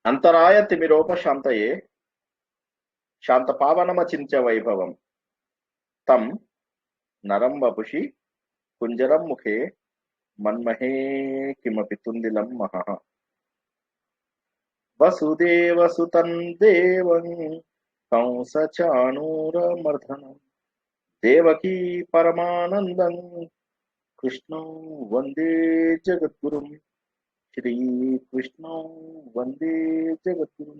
అంతరాయ తిమిరోపశాంతయే శాంతపావనమచింత్య వైభవం తం నరం వపుషి కుంజరం ముఖే మన్మహే కిమపి తుందిలం మహః వసుదేవసుతం దేవం కంసచాణూరమర్దనం దేవకీ పరమానందం కృష్ణం వందే జగద్గురుం శ్రీకృష్ణం వందే జగద్గురుం.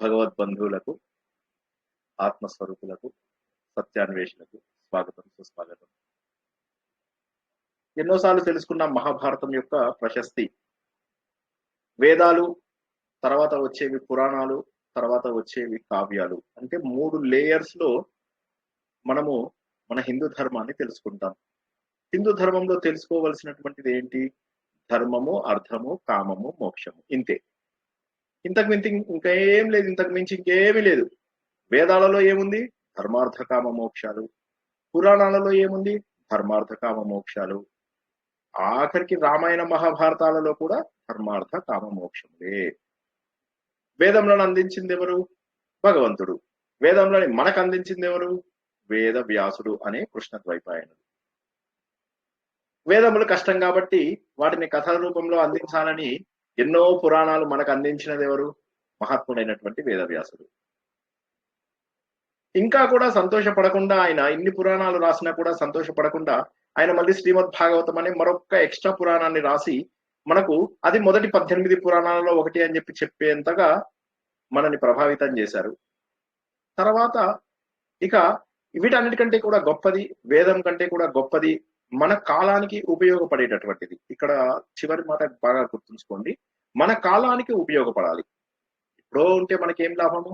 భగవద్బంధువులకు, ఆత్మస్వరూపులకు, సత్యాన్వేషులకు స్వాగతం, సుస్వాగతం. ఎన్నోసార్లు తెలుసుకున్న మహాభారతం యొక్క ప్రశస్తి. వేదాలు, తర్వాత వచ్చేవి పురాణాలు, తర్వాత వచ్చేవి కావ్యాలు. అంటే 3 లేయర్స్ లో మనము మన హిందూ ధర్మాన్ని తెలుసుకుంటాం. హిందూ ధర్మంలో తెలుసుకోవలసినటువంటిది ఏంటి? ధర్మము, అర్థము, కామము, మోక్షము. ఇంతే. ఇంతకు మించి ఇంకా ఏం లేదు. ఇంతకు మించి ఇంకేమీ లేదు. వేదాలలో ఏముంది? ధర్మార్థ కామ మోక్షాలు. పురాణాలలో ఏముంది? ధర్మార్థ కామ మోక్షాలు. ఆఖరికి రామాయణ మహాభారతాలలో కూడా ధర్మార్థ కామ మోక్షములే. వేదంలను అందించింది ఎవరు? భగవంతుడు. వేదంలోని మనకు అందించింది ఎవరు? వేద వ్యాసుడు అనే కృష్ణ ద్వైపాయనుడు. వేదములు కష్టం కాబట్టి వాటిని కథల రూపంలో అందించాలని ఎన్నో పురాణాలు మనకు అందించినది ఎవరు? మహాత్ముడైనటువంటి వేదవ్యాసుడు. ఇంకా కూడా సంతోషపడకుండా, ఆయన ఇన్ని పురాణాలు రాసినా కూడా సంతోషపడకుండా, ఆయన మళ్ళీ శ్రీమద్ భాగవతం అనే మరొక ఎక్స్ట్రా పురాణాన్ని రాసి మనకు అది మొదటి 18 పురాణాలలో ఒకటి అని చెప్పేంతగా మనని ప్రభావితం చేశారు. తర్వాత ఇక వీటన్నిటికంటే కూడా గొప్పది, వేదం కంటే కూడా గొప్పది, మన కాలానికి ఉపయోగపడేటటువంటిది. ఇక్కడ చివరి మాట బాగా గుర్తుంచుకోండి. మన కాలానికి ఉపయోగపడాలి. ఎప్పుడో ఉంటే మనకేం లాభము?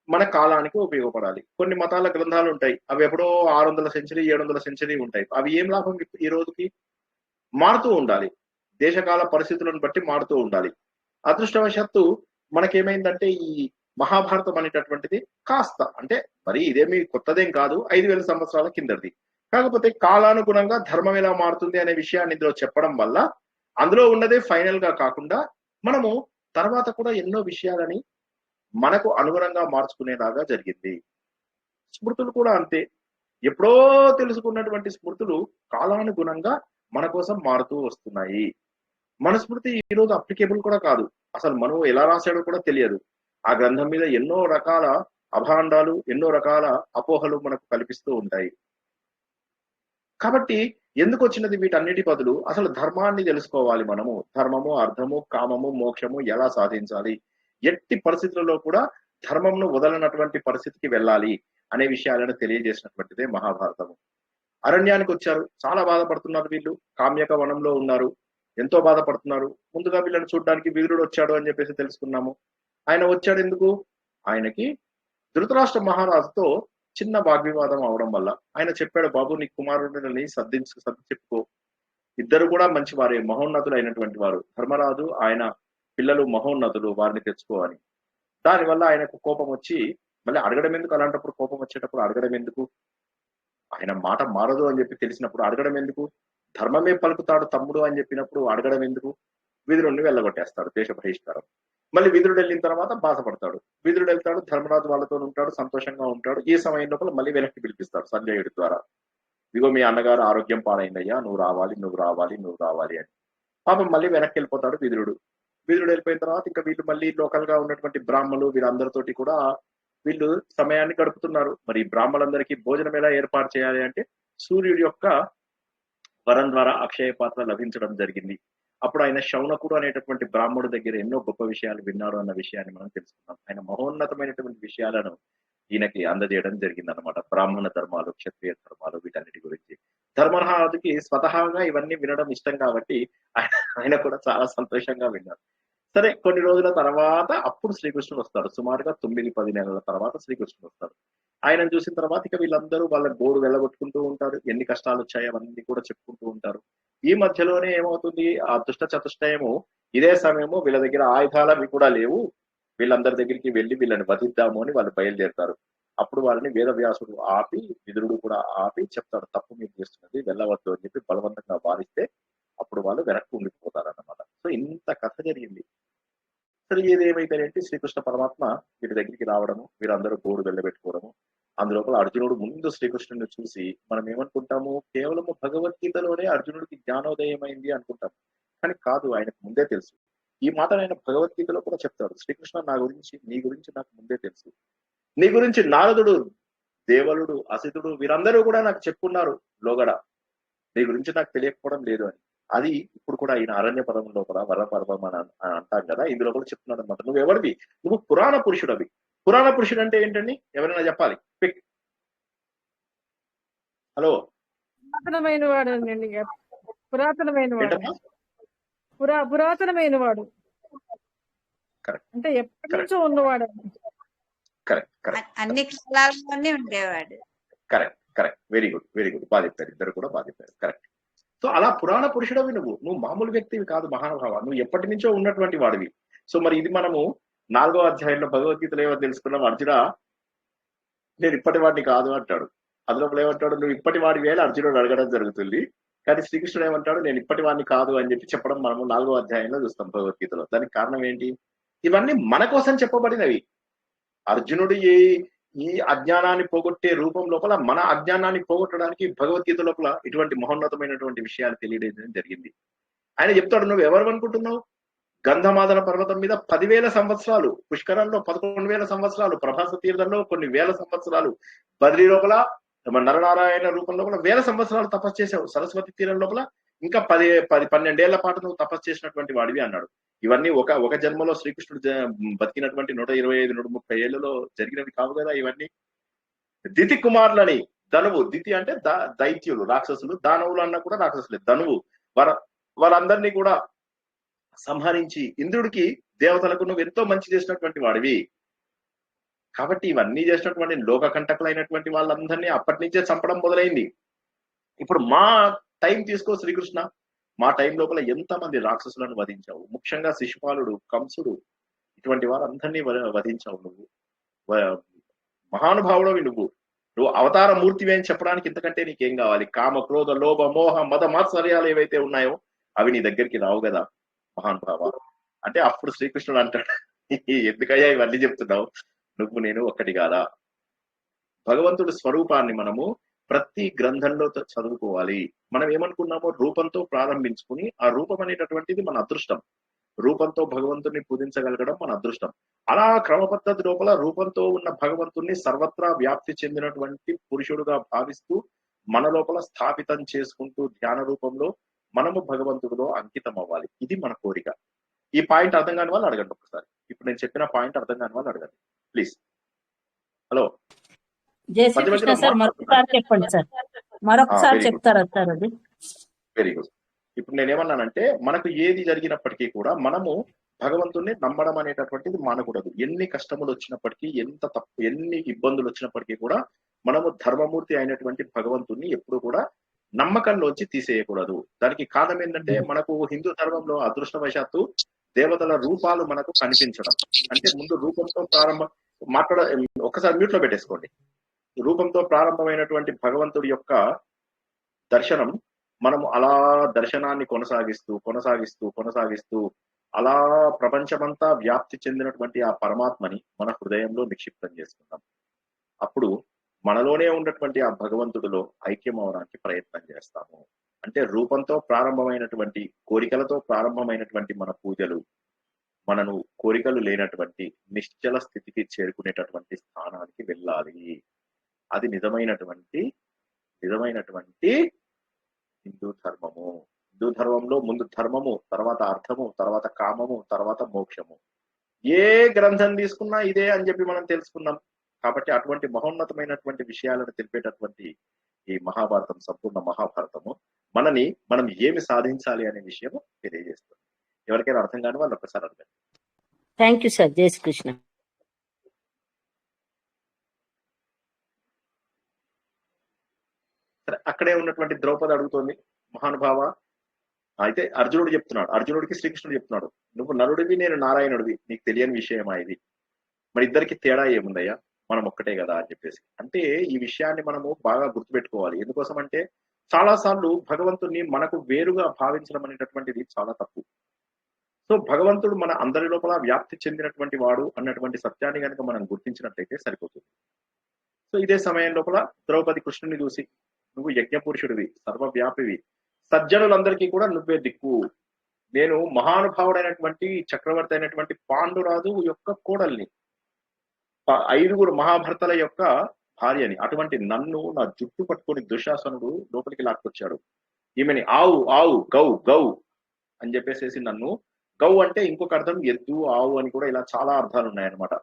మన కాలానికి ఉపయోగపడాలి. కొన్ని మతాల గ్రంథాలు ఉంటాయి, అవి ఎప్పుడో 600 సెంచరీ 700 సెంచరీ ఉంటాయి. అవి ఏం లాభం ఈ రోజుకి? మారుతూ ఉండాలి. దేశకాల పరిస్థితులను బట్టి మారుతూ ఉండాలి. అదృష్టవశాత్తు మనకేమైందంటే ఈ మహాభారతం అనేటటువంటిది కాస్త, అంటే మరి ఇదేమి కొత్తదేం కాదు, 5000 సంవత్సరాల కిందది. కాకపోతే కాలానుగుణంగా ధర్మం ఎలా మారుతుంది అనే విషయాన్ని ఇందులో చెప్పడం వల్ల అందులో ఉన్నదే ఫైనల్ గా కాకుండా మనము తర్వాత కూడా ఎన్నో విషయాలని మనకు అనుగుణంగా మార్చుకునేలాగా జరిగింది. స్మృతులు కూడా అంతే. ఎప్పుడో తెలుసుకున్నటువంటి స్మృతులు కాలానుగుణంగా మన కోసం మారుతూ వస్తున్నాయి. మన స్మృతి ఈ రోజు అప్లికేబుల్ కూడా కాదు. అసలు మనం ఎలా రాశాడో కూడా తెలియదు. ఆ గ్రంథం మీద ఎన్నో రకాల అభాండాలు, ఎన్నో రకాల అపోహలు మనకు కల్పిస్తూ ఉంటాయి. కాబట్టి ఎందుకు వచ్చినది వీటన్నిటి బదులు అసలు ధర్మాన్ని తెలుసుకోవాలి. మనము ధర్మము, అర్థము, కామము, మోక్షము ఎలా సాధించాలి, ఎట్టి పరిస్థితులలో కూడా ధర్మంను వదలనటువంటి పరిస్థితికి వెళ్ళాలి అనే విషయాలను తెలియజేసినటువంటిదే మహాభారతము. అరణ్యానికి వచ్చారు, చాలా బాధపడుతున్నారు వీళ్ళు. కామ్యక వనంలో ఉన్నారు, ఎంతో బాధపడుతున్నారు. ముందుగా వీళ్ళని చూడడానికి విదురుడు వచ్చాడు అని చెప్పేసి తెలుసుకున్నాము. ఆయన వచ్చాడు ఎందుకు? ఆయనకి ధృతరాష్ట్ర మహారాజుతో చిన్న వాగ్వివాదం అవడం వల్ల ఆయన చెప్పాడు, బాబు నీ కుమారుడిని సర్ది చెప్పుకో. ఇద్దరు కూడా మంచి వారే, మహోన్నతులు అయినటువంటి వారు. ధర్మరాజు ఆయన పిల్లలు మహోన్నతులు, వారిని తెచ్చుకో అని. దానివల్ల ఆయనకు కోపం వచ్చి మళ్ళీ అడగడం ఎందుకు? అలాంటప్పుడు కోపం వచ్చేటప్పుడు అడగడం ఎందుకు? ఆయన మాట మారదు అని చెప్పి తెలిసినప్పుడు అడగడం ఎందుకు? ధర్మమే పలుకుతాడు తమ్ముడు అని చెప్పినప్పుడు అడగడం ఎందుకు? విదురుణ్ణి వెళ్ళగొట్టేస్తాడు, దేశ బహిష్కారం. మళ్ళీ విదురుడు వెళ్ళిన తర్వాత బాధపడతాడు. విదురుడు వెళ్తాడు, ధర్మరాజు వాళ్ళతో ఉంటాడు, సంతోషంగా ఉంటాడు. ఈ సమయం లోపల మళ్ళీ వెనక్కి పిలిపిస్తాడు సంజయుడి ద్వారా. ఇదిగో మీ అన్నగారు ఆరోగ్యం పాడైందయ్యా, నువ్వు రావాలి, నువ్వు రావాలి, నువ్వు రావాలి అని. పాపం మళ్ళీ వెనక్కి వెళ్ళిపోతాడు విదురుడు. విదురుడు వెళ్ళిపోయిన తర్వాత ఇంకా వీళ్ళు మళ్ళీ లోకల్ గా ఉన్నటువంటి బ్రాహ్మణులు వీళ్ళందరితోటి కూడా వీళ్ళు సమయాన్ని గడుపుతున్నారు. మరి బ్రాహ్మణులందరికీ భోజనం ఎలా ఏర్పాటు చేయాలి అంటే సూర్యుడి యొక్క వరం ద్వారా అక్షయ పాత్ర లభించడం జరిగింది. అప్పుడు ఆయన శౌనకుడు అనేటటువంటి బ్రాహ్మణుడి దగ్గర ఎన్నో గొప్ప విషయాలు విన్నాడు అన్న విషయాన్ని మనం తెలుసుకున్నాం. ఆయన మహోన్నతమైనటువంటి విషయాలను ఈయనకి అందజేయడం జరిగింది అనమాట. బ్రాహ్మణ ధర్మాలు, క్షత్రియ ధర్మాలు, వీటన్నిటి గురించి. ధర్మరాజుకి స్వతహాగా ఇవన్నీ వినడం ఇష్టం కాబట్టి ఆయన కూడా చాలా సంతోషంగా విన్నారు. సరే, కొన్ని రోజుల తర్వాత అప్పుడు శ్రీకృష్ణుడు వస్తాడు. సుమారుగా 9-10 నెలల తర్వాత శ్రీకృష్ణుడు వస్తాడు. ఆయనను చూసిన తర్వాత ఇక వీళ్ళందరూ వాళ్ళ గోడు వెళ్ళగొట్టుకుంటూ ఉంటారు. ఎన్ని కష్టాలు వచ్చాయో అవన్నీ కూడా చెప్పుకుంటూ ఉంటారు. ఈ మధ్యలోనే ఏమవుతుంది, ఆ దుష్ట చతుష్టయము ఇదే సమయము వీళ్ళ దగ్గర ఆయుధాలు అవి కూడా లేవు, వీళ్ళందరి దగ్గరికి వెళ్ళి వీళ్ళని వధిద్దాము అని వాళ్ళు బయలుదేరుతారు. అప్పుడు వాళ్ళని వేదవ్యాసుడు ఆపి, విదురుడు కూడా ఆపి చెప్తాడు, తప్పు మీరు చేస్తున్నది, వెళ్ళవద్దు అని చెప్పి బలవంతంగా వారిస్తే అప్పుడు వాళ్ళు వెనక్కి ఉండిపోతారు అన్నమాట. సో ఇంత కథ జరిగింది. ఇక్కడ ఏది ఏమైతేనేంటి శ్రీకృష్ణ పరమాత్మ వీరి దగ్గరికి రావడము, వీరందరూ గోడు వెళ్ళబెట్టుకోవడము. అందులోపల అర్జునుడు ముందు శ్రీకృష్ణుని చూసి మనం ఏమనుకుంటాము, కేవలము భగవద్గీతలోనే అర్జునుడికి జ్ఞానోదయం అయింది అనుకుంటాం. కానీ కాదు, ఆయనకు ముందే తెలుసు. ఈ మాట ఆయన భగవద్గీతలో కూడా చెప్తాడు, శ్రీకృష్ణ నీ గురించి నాకు ముందే తెలుసు. నీ గురించి నారదుడు, దేవలుడు, అసితుడు వీరందరూ కూడా నాకు చెప్పున్నారు లోగడ. నీ గురించి నాకు తెలియకపోవడం లేదు అని. అది ఇప్పుడు కూడా ఈయన అరణ్య పర్వం లోపల వరపర్వం అని అంటాం కదా, ఇందులో కూడా చెప్తున్నాడు అనమాట. నువ్వు ఎవరివి? నువ్వు పురాణ పురుషుడవి. పురాణ పురుషుడు అంటే ఏంటండి? ఎవరైనా చెప్పాలి. హలో, పురాతనమైన వాడు అండి. పురాతనమైన వాడు, ఏంటమ్మా? పురాతనమైన వాడు కరెక్ట్, అంటే ఎప్పటి నుంచో ఉన్నవాడు. కరెక్ట్ కరెక్ట్ అన్ని కాలాల్లోనే ఉండేవాడు. Correct correct very good very good. బాగా చెప్పారు, ఇద్దరు కూడా బాగా చెప్పారు. కరెక్ట్. సో అలా పురాణ పురుషుడవి నువ్వు మామూలు వ్యక్తివి కాదు మహానుభావ, నువ్వు ఎప్పటి నుంచో ఉన్నటువంటి వాడివి. సో మరి ఇది మనము 4వ అధ్యాయంలో భగవద్గీతలో ఏమో తెలుసుకున్నాం. అర్జున, నేను ఇప్పటి వాడిని కాదు అంటాడు. అందులో ఏమంటాడు, నువ్వు ఇప్పటి వాడి వేళ అర్జునుడు అడగడం జరుగుతుంది. కానీ శ్రీకృష్ణుడు ఏమంటాడు, నేను ఇప్పటి వాడిని కాదు అని చెప్పి చెప్పడం మనము 4వ అధ్యాయంలో చూస్తాం భగవద్గీతలో. దానికి కారణం ఏంటి? ఇవన్నీ మన కోసం చెప్పబడినవి. అర్జునుడు ఈ అజ్ఞానాన్ని పోగొట్టే రూపం లోపల మన అజ్ఞానాన్ని పోగొట్టడానికి భగవద్గీత లోపల ఇటువంటి మహోన్నతమైనటువంటి విషయాలు తెలియడం జరిగింది. ఆయన చెప్తాడు, నువ్వు ఎవరు అనుకుంటున్నావు? గంధమాదన పర్వతం మీద 10,000 సంవత్సరాలు, పుష్కరంలో 11,000 సంవత్సరాలు, ప్రభాస తీర్థంలో కొన్ని వేల సంవత్సరాలు, బద్రీ లోపల నరనారాయణ రూపం లోపల 1000 సంవత్సరాలు తపస్సు చేసావు, సరస్వతి తీరం లోపల ఇంకా 12 ఏళ్ల పాటు నువ్వు తపస్సు చేసినటువంటి వాడివి అన్నాడు. ఇవన్నీ ఒక జన్మలో శ్రీకృష్ణుడు బతికినటువంటి 125, 130 ఏళ్లలో జరిగినవి కావు కదా ఇవన్నీ. దితి కుమారులని, ధనువు, దితి అంటే దైత్యులు, రాక్షసులు, దానవులు అన్నా కూడా రాక్షసులే, ధనువు, వాళ్ళందరినీ కూడా సంహరించి ఇంద్రుడికి, దేవతలకు నువ్వు ఎంతో మంచి చేసినటువంటి వాడివి. కాబట్టి ఇవన్నీ చేసినటువంటి లోక కంటకులైనటువంటి వాళ్ళందరినీ అప్పటి నుంచే చంపడం మొదలైంది. ఇప్పుడు మా టైం తీసుకో శ్రీకృష్ణ, మా టైం లోపల ఎంతమంది రాక్షసులను వధించావు. ముఖ్యంగా శిశుపాలుడు, కంసుడు, ఇటువంటి వారందరినీ వధించావు. నువ్వు మహానుభావుడవి. నువ్వు అవతార మూర్తివి అని చెప్పడానికి ఇంతకంటే నీకేం కావాలి? కామ, క్రోధ, లోభ, మోహ, మద, మాత్సర్యాలు ఏవైతే ఉన్నాయో అవి నీ దగ్గరికి రావు కదా మహానుభావ అంటే. అప్పుడు శ్రీకృష్ణుడు అంటాడు, ఎందుకయ్యా ఇవన్నీ చెప్తున్నావు? నువ్వు నేను ఒక్కటి కాదా? భగవంతుడి స్వరూపాన్ని మనము ప్రతి గ్రంథంలో చదువుకోవాలి. మనం ఏమనుకున్నామో రూపంతో ప్రారంభించుకుని, ఆ రూపం అనేటటువంటిది మన అదృష్టం. రూపంతో భగవంతుని పూజించగలగడం మన అదృష్టం. అలా క్రమ పద్ధతి లోపల రూపంతో ఉన్న భగవంతుణ్ణి సర్వత్రా వ్యాప్తి చెందినటువంటి పురుషుడుగా భావిస్తూ మన లోపల స్థాపితం చేసుకుంటూ ధ్యాన రూపంలో మనము భగవంతుడిలో అంకితం అవ్వాలి. ఇది మన కోరిక. ఈ పాయింట్ అర్థం కాని వాళ్ళు అడగండి ఒకసారి. ఇప్పుడు నేను చెప్పిన పాయింట్ అర్థం కాని వాళ్ళు అడగండి ప్లీజ్. హలో, జై శ్రీకృష్ణ సార్, మరొకసారి చెప్పండి సార్, మరొకసారి చెప్తారా సార్? అది వెరీ గుడ్. ఇప్పుడు నేనేమన్నానంటే, మనకు ఏది జరిగినప్పటికీ కూడా మనము భగవంతుణ్ణి నమ్మడం అనేటటువంటిది మానకూడదు. ఎన్ని కష్టములు వచ్చినప్పటికీ, ఎన్ని ఇబ్బందులు వచ్చినప్పటికీ కూడా మనము ధర్మమూర్తి అయినటువంటి భగవంతుణ్ణి ఎప్పుడు కూడా నమ్మకంలోంచి తీసేయకూడదు. దానికి కారణం ఏంటంటే, మనకు హిందూ ధర్మంలో అదృష్టవశాత్తు దేవతల రూపాలు మనకు కనిపించడం. అంటే ముందు రూపంతో ఒక్కసారి మ్యూట్ లో పెట్టేసుకోండి. రూపంతో ప్రారంభమైనటువంటి భగవంతుడి యొక్క దర్శనం మనము అలా దర్శనాన్ని కొనసాగిస్తూ అలా ప్రపంచమంతా వ్యాప్తి చెందినటువంటి ఆ పరమాత్మని మన హృదయంలో నిక్షిప్తం చేసుకుందాం. అప్పుడు మనలోనే ఉన్నటువంటి ఆ భగవంతుడిలో ఐక్యం అవడానికి ప్రయత్నం చేస్తాము. అంటే రూపంతో ప్రారంభమైనటువంటి, కోరికలతో ప్రారంభమైనటువంటి మన పూజలు మనను కోరికలు లేనటువంటి నిశ్చల స్థితికి చేరుకునేటటువంటి స్థానానికి వెళ్ళాలి. అది నిజమైనటువంటి హిందూ ధర్మము. హిందూ ధర్మంలో ముందు ధర్మము, తర్వాత అర్థము, తర్వాత కామము, తర్వాత మోక్షము. ఏ గ్రంథం తీసుకున్నా ఇదే అని చెప్పి మనం తెలుసుకున్నాం. కాబట్టి అటువంటి మహోన్నతమైనటువంటి విషయాలను తెలిపేటటువంటి ఈ మహాభారతం, సంపూర్ణ మహాభారతము మనం ఏమి సాధించాలి అనే విషయం తెలియజేస్తుంది. ఎవరికైనా అర్థం కాని వాళ్ళు ఒకసారి అడగండి. Thank you sir. జై శ్రీకృష్ణ. సరే, అక్కడే ఉన్నటువంటి ద్రౌపది అడుగుతోంది, మహానుభావ, అయితే అర్జునుడు చెప్తున్నాడు, అర్జునుడికి శ్రీకృష్ణుడు చెప్తున్నాడు, నువ్వు నరుడివి, నేను నారాయణుడివి, నీకు తెలియని విషయమా ఇది? మరి ఇద్దరికి తేడా ఏముందయ్యా, మనం ఒక్కటే కదా అని చెప్పేసి. అంటే ఈ విషయాన్ని మనము బాగా గుర్తుపెట్టుకోవాలి. ఎందుకోసం అంటే, చాలా సార్లు భగవంతుణ్ణి మనకు వేరుగా భావించడం అనేటటువంటిది చాలా తప్పు. సో భగవంతుడు మన అందరి లోపల వ్యాప్తి చెందినటువంటి వాడు అన్నటువంటి సత్యాన్ని కనుక మనం గుర్తించినట్లయితే సరిపోతుంది. సో ఇదే సమయం లోపల ద్రౌపది కృష్ణుని చూసి, నువ్వు యజ్ఞపురుషుడివి, సర్వవ్యాపివి, సజ్జనులందరికీ కూడా నువ్వే దిక్కు, నేను మహానుభావుడైనటువంటి చక్రవర్తి అయినటువంటి పాండురాజు యొక్క కోడల్ని, 5 మహాభర్తల యొక్క భార్యని, అటువంటి నన్ను నా జుట్టు పట్టుకొని దుశ్శాసనుడు లోపలికి లాక్కొచ్చాడు. ఈమెని ఆవు ఆవు గౌ గౌ అని చెప్పేసేసి నన్ను, గౌ అంటే ఇంకొక అర్థం ఎద్దు, ఆవు అని కూడా ఇలా చాలా అర్థాలు ఉన్నాయన్నమాట.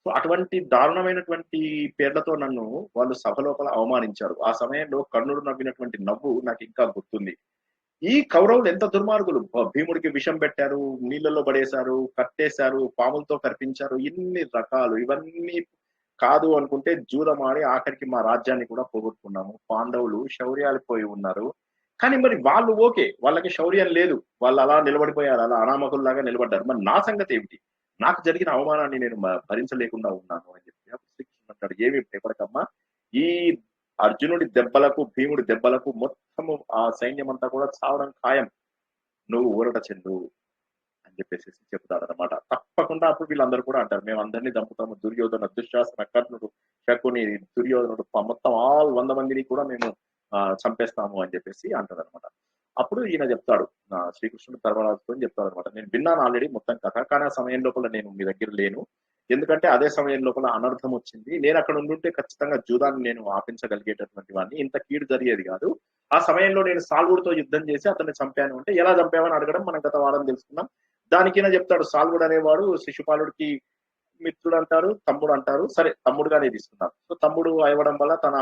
సో అటువంటి దారుణమైనటువంటి పేర్లతో నన్ను వాళ్ళు సభ లోపల అవమానించారు. ఆ సమయంలో కర్ణుడు నవ్వినటువంటి నవ్వు నాకు ఇంకా గుర్తుంది. ఈ కౌరవులు ఎంత దుర్మార్గులు, భీముడికి విషం పెట్టారు, నీళ్ళలో పడేశారు, కట్టేశారు, పాములతో కర్పించారు, ఇన్ని రకాలు. ఇవన్నీ కాదు అనుకుంటే జూదమాడి ఆఖరికి మా రాజ్యాన్ని కూడా పోగొట్టుకున్నాము. పాండవులు శౌర్యాలు పోయి ఉన్నారు, కానీ మరి వాళ్ళు ఓకే, వాళ్ళకి శౌర్యం లేదు, వాళ్ళు అలా నిలబడిపోయారు, అలా అనామకుల్లాగా నిలబడ్డారు. మరి నా సంగతి ఏమిటి, నాకు జరిగిన అవమానాన్ని నేను భరించలేకుండా ఉన్నాను అని చెప్పి అప్పుడు శ్రీకృష్ణుడు అంటాడు, ఏమి భయపడకమ్మా, ఈ అర్జునుడి దెబ్బలకు భీముడి దెబ్బలకు మొత్తము ఆ సైన్యం అంతా కూడా చావడం ఖాయం, నువ్వు ఊరట చెందు అని చెప్పేసి చెప్తాడనమాట. తప్పకుండా అప్పుడు వీళ్ళందరూ కూడా అంటారు, మేము అందరినీ చంపుతాము, దుర్యోధన, దుశ్శాసన, కర్ణుడు, శకుని, దుర్యోధనుడు, మొత్తం 100 మందిని కూడా మేము చంపేస్తాము అని చెప్పేసి అంటారు అనమాట. అప్పుడు ఈయన చెప్తాడు, శ్రీకృష్ణుడు ధర్మరాజుతో చెప్తాడు అనమాట, నేను విన్నాను ఆల్రెడీ మొత్తం కథ, కానీ ఆ సమయం లోపల నేను మీ దగ్గర లేను, ఎందుకంటే అదే సమయం లోపల అనర్థం వచ్చింది, నేను అక్కడ ఉండుంటే ఖచ్చితంగా జూదాన్ని నేను ఆపించగలిగేటటువంటి వాడిని, ఇంత కీడు జరిగేది కాదు. ఆ సమయంలో నేను సాల్వుడితో యుద్ధం చేసి అతన్ని చంపాను అంటే, ఎలా చంపావని అడగడం మనం గత వారం తెలుసుకున్నాం. దానికైనా చెప్తాడు, సాల్వుడు అనేవాడు శిశుపాలుడికి మిత్రుడు అంటారు, తమ్ముడు అంటారు, సరే తమ్ముడుగానే తీసుకున్నాను. సో తమ్ముడు అవ్వడం వల్ల తన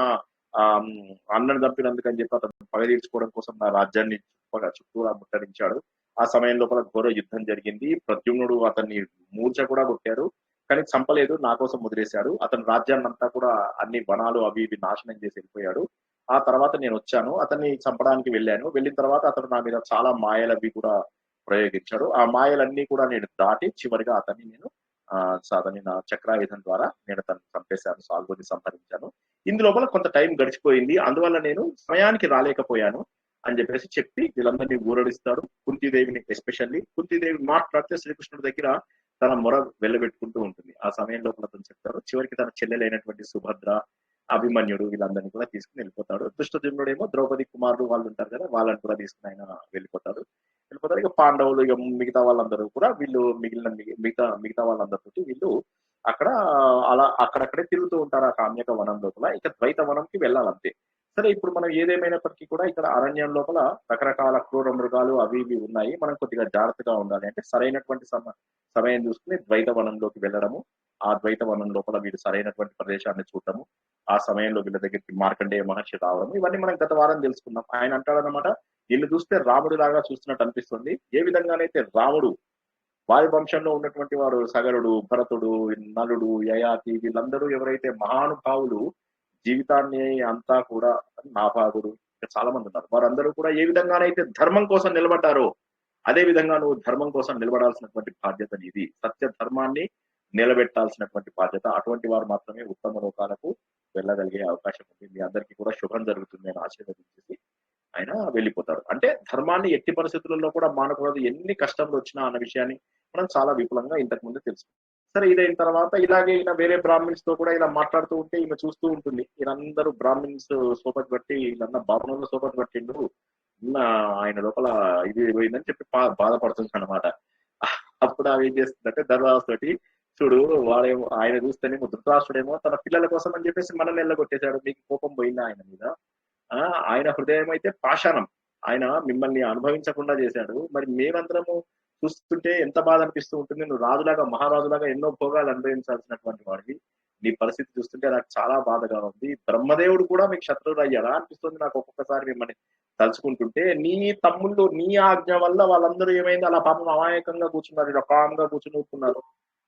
అన్నను చంపినందుకు అని చెప్పి అతను పగ తీర్చుకోవడం కోసం నా రాజ్యాన్ని చుట్టూరా ముట్టడించాడు. ఆ సమయం లోపల ఘోర యుద్ధం జరిగింది, ప్రద్యుమ్నుడు అతన్ని మూర్ఛ కూడా కొట్టారు, కానీ చంపలేదు, నా కోసం వదిలేశాడు. అతని రాజ్యాన్ని అంతా కూడా అన్ని వనాలు అవి ఇవి నాశనం చేసి వెళ్ళిపోయాడు. ఆ తర్వాత నేను వచ్చాను, అతన్ని చంపడానికి వెళ్ళాను. వెళ్ళిన తర్వాత అతను నా మీద చాలా మాయలవి కూడా ప్రయోగించాడు. ఆ మాయలన్నీ కూడా నేను దాటి చివరిగా అతన్ని నేను అతన్ని నా చక్రాయుధం ద్వారా నేను అతన్ని చంపేశాను, సాల్వుని సంహరించాను. ఇందులోపల కొంత టైం గడిచిపోయింది, అందువల్ల నేను సమయానికి రాలేకపోయాను అని చెప్పేసి చెప్పి వీళ్ళందరినీ ఊరడిస్తాడు. కుంతీదేవిని ఎస్పెషల్లీ, కుంతీదేవి మాట్లాడితే శ్రీకృష్ణుడి దగ్గర తన మొర వెళ్ళబెట్టుకుంటూ ఉంటుంది. ఆ సమయం లోపల అతను చెప్తారు, చివరికి తన చెల్లెలైనటువంటి సుభద్ర, అభిమన్యుడు వీళ్ళందరినీ కూడా తీసుకుని వెళ్ళిపోతాడు. దుష్టజుమ్నుడేమో ద్రౌపది కుమారుడు వాళ్ళు ఉంటారు కదా, వాళ్ళని కూడా తీసుకుని ఆయన వెళ్ళిపోతాడు. ఇక పాండవులు, ఇక మిగతా వాళ్ళందరూ కూడా వీళ్ళు మిగతా వాళ్ళందరితో వీళ్ళు అక్కడ అలా అక్కడక్కడే తిరుగుతూ ఉంటారు ఆ కామ్యక వనం లోపల. ఇక ద్వైత వనంకి వెళ్ళాలంతే. సరే, ఇప్పుడు మనం ఏదేమైనప్పటికీ కూడా ఇక్కడ అరణ్యం లోపల రకరకాల క్రూర మృగాలు అవి ఇవి ఉన్నాయి, మనం కొద్దిగా జాగ్రత్తగా ఉండాలి. అంటే సరైనటువంటి సమయం చూసుకుని ద్వైత వనంలోకి వెళ్ళడము, ఆ ద్వైత వనం లోపల వీళ్ళు సరైనటువంటి ప్రదేశాన్ని చూడటము, ఆ సమయంలో వీళ్ళ దగ్గరికి మార్కండేయ మహర్షి రావడం, ఇవన్నీ మనం గత వారం తెలుసుకున్నాం. ఆయన అంటాడనమాట, వీళ్ళు చూస్తే రాముడి లాగా చూస్తున్నట్టు అనిపిస్తుంది. ఏ విధంగానైతే రాముడు వారి వంశంలో ఉన్నటువంటి వారు సగరుడు, భరతుడు, నలుడు, యయాతి వీళ్ళందరూ ఎవరైతే మహానుభావులు జీవితాన్ని అంతా కూడా, నాభాగుడు, చాలా మంది ఉన్నారు, వారందరూ కూడా ఏ విధంగానైతే ధర్మం కోసం నిలబడ్డారో అదే విధంగా నువ్వు ధర్మం కోసం నిలబడాల్సినటువంటి బాధ్యత నీది, సత్య ధర్మాన్ని నిలబెట్టాల్సినటువంటి బాధ్యత. అటువంటి వారు మాత్రమే ఉత్తమ లోకాలకు వెళ్ళగలిగే అవకాశం ఉంది. మీ అందరికీ కూడా శుభం జరుగుతుంది అని ఆశీర్వదించేసి ఆయన వెళ్ళిపోతాడు. అంటే ధర్మాన్ని ఎట్టి పరిస్థితులలో కూడా మానకూడదు, ఎన్ని కష్టంలో వచ్చినా అన్న విషయాన్ని మనం చాలా విపులంగా ఇంతకు ముందు తెలుసుకున్నాం. సరే, ఇదైన తర్వాత ఇలాగే ఈయన వేరే బ్రాహ్మిన్స్ తో కూడా ఇలా మాట్లాడుతూ ఉంటే ఈమె చూస్తూ ఉంటుంది. ఈయనందరూ బ్రాహ్మిన్స్ సోపతి బట్టి, వీళ్ళన్న బాబునంలో సోపతి పట్టిండు, ఆయన లోపల ఇది పోయిందని చెప్పి బాధపడుతుంది అనమాట. అప్పుడు ఆమె ఏం చేస్తుందంటే ధర్మరాజు తోటి, చూడు వాడేమో ఆయన చూస్తేనేమో ధృతరాష్ట్రుడేమో తన పిల్లల కోసం అని చెప్పేసి మనల్ని ఎల్లగొట్టేశాడు, మీకు కోపం పోయిందా ఆయన మీద? ఆయన హృదయం అయితే పాషాణం, ఆయన మిమ్మల్ని అనుభవించకుండా చేశాడు. మరి మేమందరము చూస్తుంటే ఎంత బాధ అనిపిస్తూ ఉంటుంది, నువ్వు రాజులాగా మహారాజులాగా ఎన్నో భోగాలు అనుభవించాల్సినటువంటి వాడివి, నీ పరిస్థితి చూస్తుంటే నాకు చాలా బాధగా ఉంది. బ్రహ్మదేవుడు కూడా మీకు శత్రువులు అయ్యాడా అనిపిస్తుంది నాకు ఒక్కొక్కసారి మిమ్మల్ని తలుచుకుంటుంటే. నీ తమ్ముళ్ళు నీ ఆజ్ఞ వల్ల వాళ్ళందరూ ఏమైంది, అలా పాపం అమాయకంగా కూర్చున్నారు, ఇలా కామ్గా కూర్చుని ఊరుకున్నారు.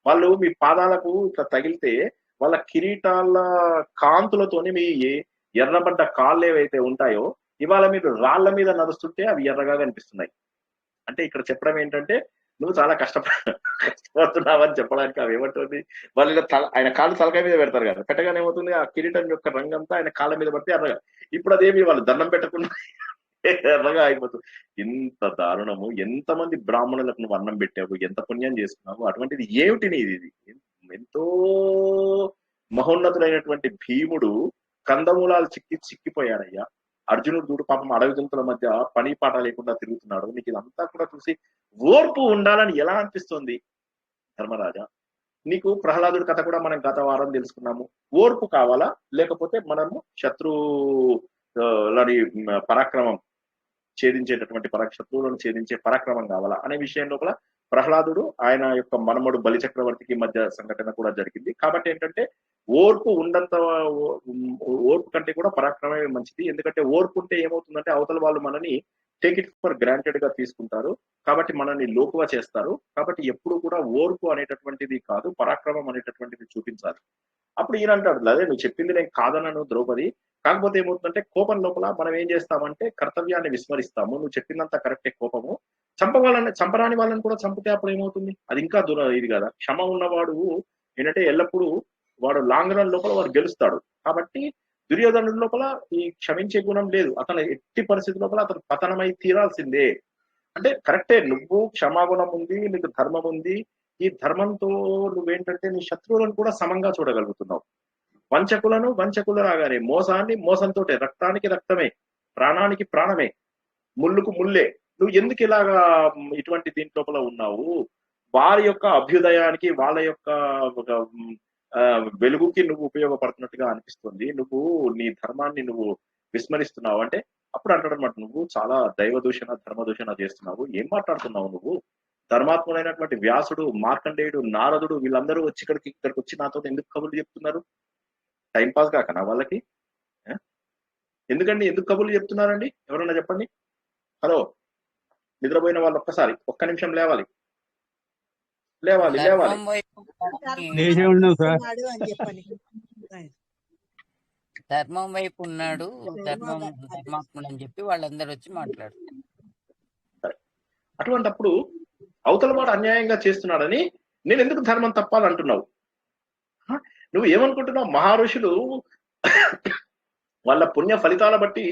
వాళ్ళు మీ పాదాలకు ఇట్లా తగిలితే వాళ్ళ కిరీటాల కాంతులతోని మీ ఎర్రబడ్డ కాళ్ళు ఏవైతే ఉంటాయో ఇవాళ మీరు రాళ్ల మీద నడుస్తుంటే అవి ఎర్రగా కనిపిస్తున్నాయి. అంటే ఇక్కడ చెప్పడం ఏంటంటే నువ్వు చాలా కష్టపడుతున్నావని చెప్పడానికి అవి ఏమంటుంది, వాళ్ళు ఆయన కాళ్ళు తలకాయ మీద పెడతారు కదా, పెట్టగానే ఏమవుతుంది, ఆ కిరీటం యొక్క రంగంతా ఆయన కాళ్ళ మీద పడితే ఎర్రగా. ఇప్పుడు అదేమి వాళ్ళు దండం పెట్టకుండా ఎర్రగా అయిపోతుంది. ఇంత దారుణము, ఎంతమంది బ్రాహ్మణులకు నువ్వు అన్నం పెట్టావు, ఎంత పుణ్యం చేసుకున్నావు, అటువంటిది ఏమిటి నీది ఇది? ఎంతో మహోన్నతుడైనటువంటి భీముడు కందమూలాలు చిక్కిపోయాడయ్యా. అర్జునుడు చూడు పాపం అడవి జంతువుల మధ్య పని పాట లేకుండా తిరుగుతున్నాడు. నీకు ఇదంతా కూడా చూసి ఓర్పు ఉండాలని ఎలా అనిపిస్తుంది ధర్మరాజా? నీకు ప్రహ్లాదుడి కథ కూడా మనం గత వారం తెలుసుకున్నాము. ఓర్పు కావాలా, లేకపోతే మనము శత్రువులని పరాక్రమం ఛేదించేటటువంటి శత్రువులను ఛేదించే పరాక్రమం కావాలా అనే విషయం లోపల ప్రహ్లాదుడు ఆయన యొక్క మనమడు బలి చక్రవర్తికి మధ్య సంఘటన కూడా జరిగింది. కాబట్టి ఏంటంటే ఓర్పు ఉన్నంత ఓర్పు కంటే కూడా పరాక్రమమే మంచిది. ఎందుకంటే ఓర్పు ఉంటే ఏమవుతుందంటే అవతల వాళ్ళు మనని టేక్ ఇట్ ఫర్ గ్రాంటెడ్ గా తీసుకుంటారు, కాబట్టి మనల్ని లోకుగా చేస్తారు. కాబట్టి ఎప్పుడు కూడా ఓర్పు అనేటటువంటిది కాదు, పరాక్రమం అనేటటువంటిది చూపించాలి. అప్పుడు ఈయన అంటాడు, అదే నువ్వు చెప్పింది నేను కాదనను ద్రౌపది, కాకపోతే ఏమవుతుందంటే కోపం లోపల మనం ఏం చేస్తామంటే కర్తవ్యాన్ని విస్మరిస్తాము. నువ్వు చెప్పినంత కరెక్టే, కోపము చంపరాని వాళ్ళని కూడా చంపితే అప్పుడు ఏమవుతుంది? అది ఇంకా ఇది కదా. క్షమ ఉన్నవాడు ఏంటంటే ఎల్లప్పుడూ వాడు లాంగ్ రన్ లోపల వాడు గెలుస్తాడు. కాబట్టి దుర్యోధనుడి లోపల ఈ క్షమించే గుణం లేదు. అతను ఎట్టి పరిస్థితి లోపల అతను పతనమై తీరాల్సిందే. అంటే కరెక్టే, నువ్వు క్షమాగుణం ఉంది, నీకు ధర్మం ఉంది. ఈ ధర్మంతో నువ్వేంటంటే నీ శత్రువులను కూడా సమంగా చూడగలుగుతున్నావు. వంచకులను వంచకులు రాగానే, మోసాన్ని మోసంతో, రక్తానికి రక్తమే, ప్రాణానికి ప్రాణమే, ముళ్ళుకు ముళ్ళే. నువ్వు ఎందుకు ఇలాగా ఇటువంటి దీంట్లోపల ఉన్నావు? వారి యొక్క అభ్యుదయానికి, వాళ్ళ యొక్క వెలుగుకి నువ్వు ఉపయోగపడుతున్నట్టుగా అనిపిస్తుంది. నువ్వు నీ ధర్మాన్ని నువ్వు విస్మరిస్తున్నావు అంటే అప్పుడు అంటాడు అనమాట, నువ్వు చాలా దైవ దూషణ ధర్మ దూషణ చేస్తున్నావు. ఏం మాట్లాడుతున్నావు నువ్వు? ధర్మాత్ముడైనటువంటి వ్యాసుడు, మార్కండేయుడు, నారదుడు వీళ్ళందరూ వచ్చి ఇక్కడికి వచ్చి నాతో ఎందుకు కబుర్లు చెప్తున్నారు? టైంపాస్ కాకనా వాళ్ళకి? ఎందుకండి ఎందుకు కబుర్లు చెప్తున్నారండి? ఎవరన్నా చెప్పండి. హలో, నిద్రపోయిన వాళ్ళు ఒక్క నిమిషం లేవాలి. ధర్మం వైపు ఉన్నాడు, ధర్మాత్ముడు అని చెప్పి వాళ్ళందరూ వచ్చి మాట్లాడుతున్నారు. అటువంటప్పుడు అవతల వాడు అన్యాయంగా చేస్తున్నాడని నేను ఎందుకు ధర్మం తప్పాలంటున్నావు? నువ్వు ఏమనుకుంటున్నావు? మహర్షులు వాళ్ళ పుణ్య ఫలితాల బట్టి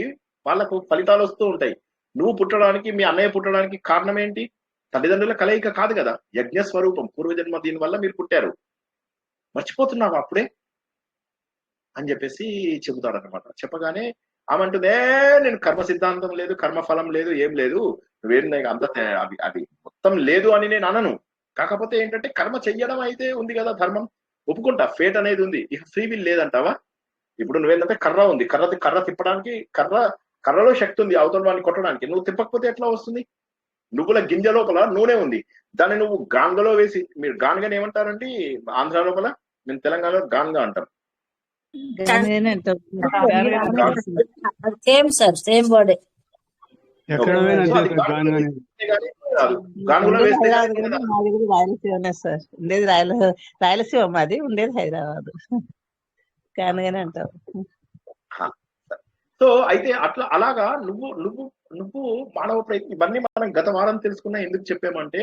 వాళ్ళకు ఫలితాలు వస్తూ ఉంటాయి. నువ్వు పుట్టడానికి, మీ అన్నయ్య పుట్టడానికి కారణం ఏంటి? తల్లిదండ్రుల కలయిక కాదు కదా, యజ్ఞ స్వరూపం, పూర్వజన్మ. దీని వల్ల మీరు పుట్టారు. మర్చిపోతున్నావు అప్పుడే అని చెప్పేసి చెబుతాడనమాట. చెప్పగానే ఆమంటుందే, నేను కర్మ సిద్ధాంతం లేదు, కర్మఫలం లేదు, ఏం లేదు, నువ్వేం అంత అది మొత్తం లేదు అని నేను అనను. కాకపోతే ఏంటంటే కర్మ చెయ్యడం అయితే ఉంది కదా, ధర్మం ఒప్పుకుంటా, ఫేట్ అనేది ఉంది. ఇక ఫ్రీ విల్ లేదంటావా? ఇప్పుడు నువ్వేంటంటే కర్ర ఉంది, కర్ర తిప్పడానికి, కర్రలో శక్తి ఉంది అవతల వాడిని కొట్టడానికి. నువ్వు తిప్పకపోతే ఎట్లా వస్తుంది? నువ్వుల గింజ లోపల నూనె ఉంది, దాన్ని నువ్వు గాన్గలో వేసి, మీరు గాన్గాని ఏమంటారండి ఆంధ్ర లోపల? మేము తెలంగాణలో గాన్గా అంటాం. Same sir, same word. Rayalaseema మాది, ఉండేది హైదరాబాద్. కానుగానే అంటారు. సో అయితే అలాగా నువ్వు మానవ ప్రయత్నం, ఇవన్నీ మనం గత వారం తెలుసుకున్నా. ఎందుకు చెప్పామంటే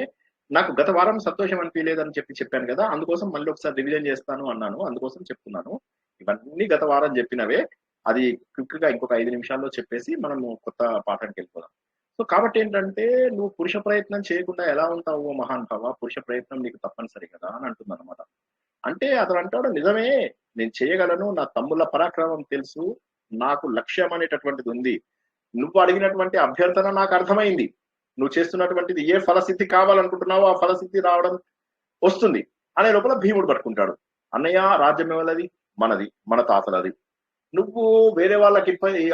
నాకు గత వారం సంతోషం అనిపించలేదని చెప్పాను కదా, అందుకోసం మళ్ళీ ఒకసారి రివిజన్ చేస్తాను అన్నాను, అందుకోసం చెప్తున్నాను. ఇవన్నీ గత వారం చెప్పినవే, అది క్విక్ గా ఇంకొక 5 నిమిషాల్లో చెప్పేసి మనము కొత్త పాఠానికి వెళ్ళిపోదాం. సో కాబట్టి ఏంటంటే నువ్వు పురుష ప్రయత్నం చేయకుండా ఎలా ఉంటావు మహానుభావ? పురుష ప్రయత్నం నీకు తప్పనిసరి కదా అని అంటుంది అనమాట. అంటే అతను అంటాడు, నిజమే, నేను చేయగలను, నా తమ్ముళ్ళ పరాక్రమం తెలుసు, నాకు లక్ష్యం అనేటటువంటిది ఉంది. నువ్వు అడిగినటువంటి అభ్యర్థన నాకు అర్థమైంది. నువ్వు చేస్తున్నటువంటిది ఏ ఫలసిద్ధి కావాలనుకుంటున్నావో ఆ ఫలసిద్ధి రావడం వస్తుంది అనే లోపల భీముడు పట్టుకుంటాడు. అన్నయ్య, రాజ్యం ఎవరిది? మనది, మన తాతలది. నువ్వు వేరే వాళ్ళకి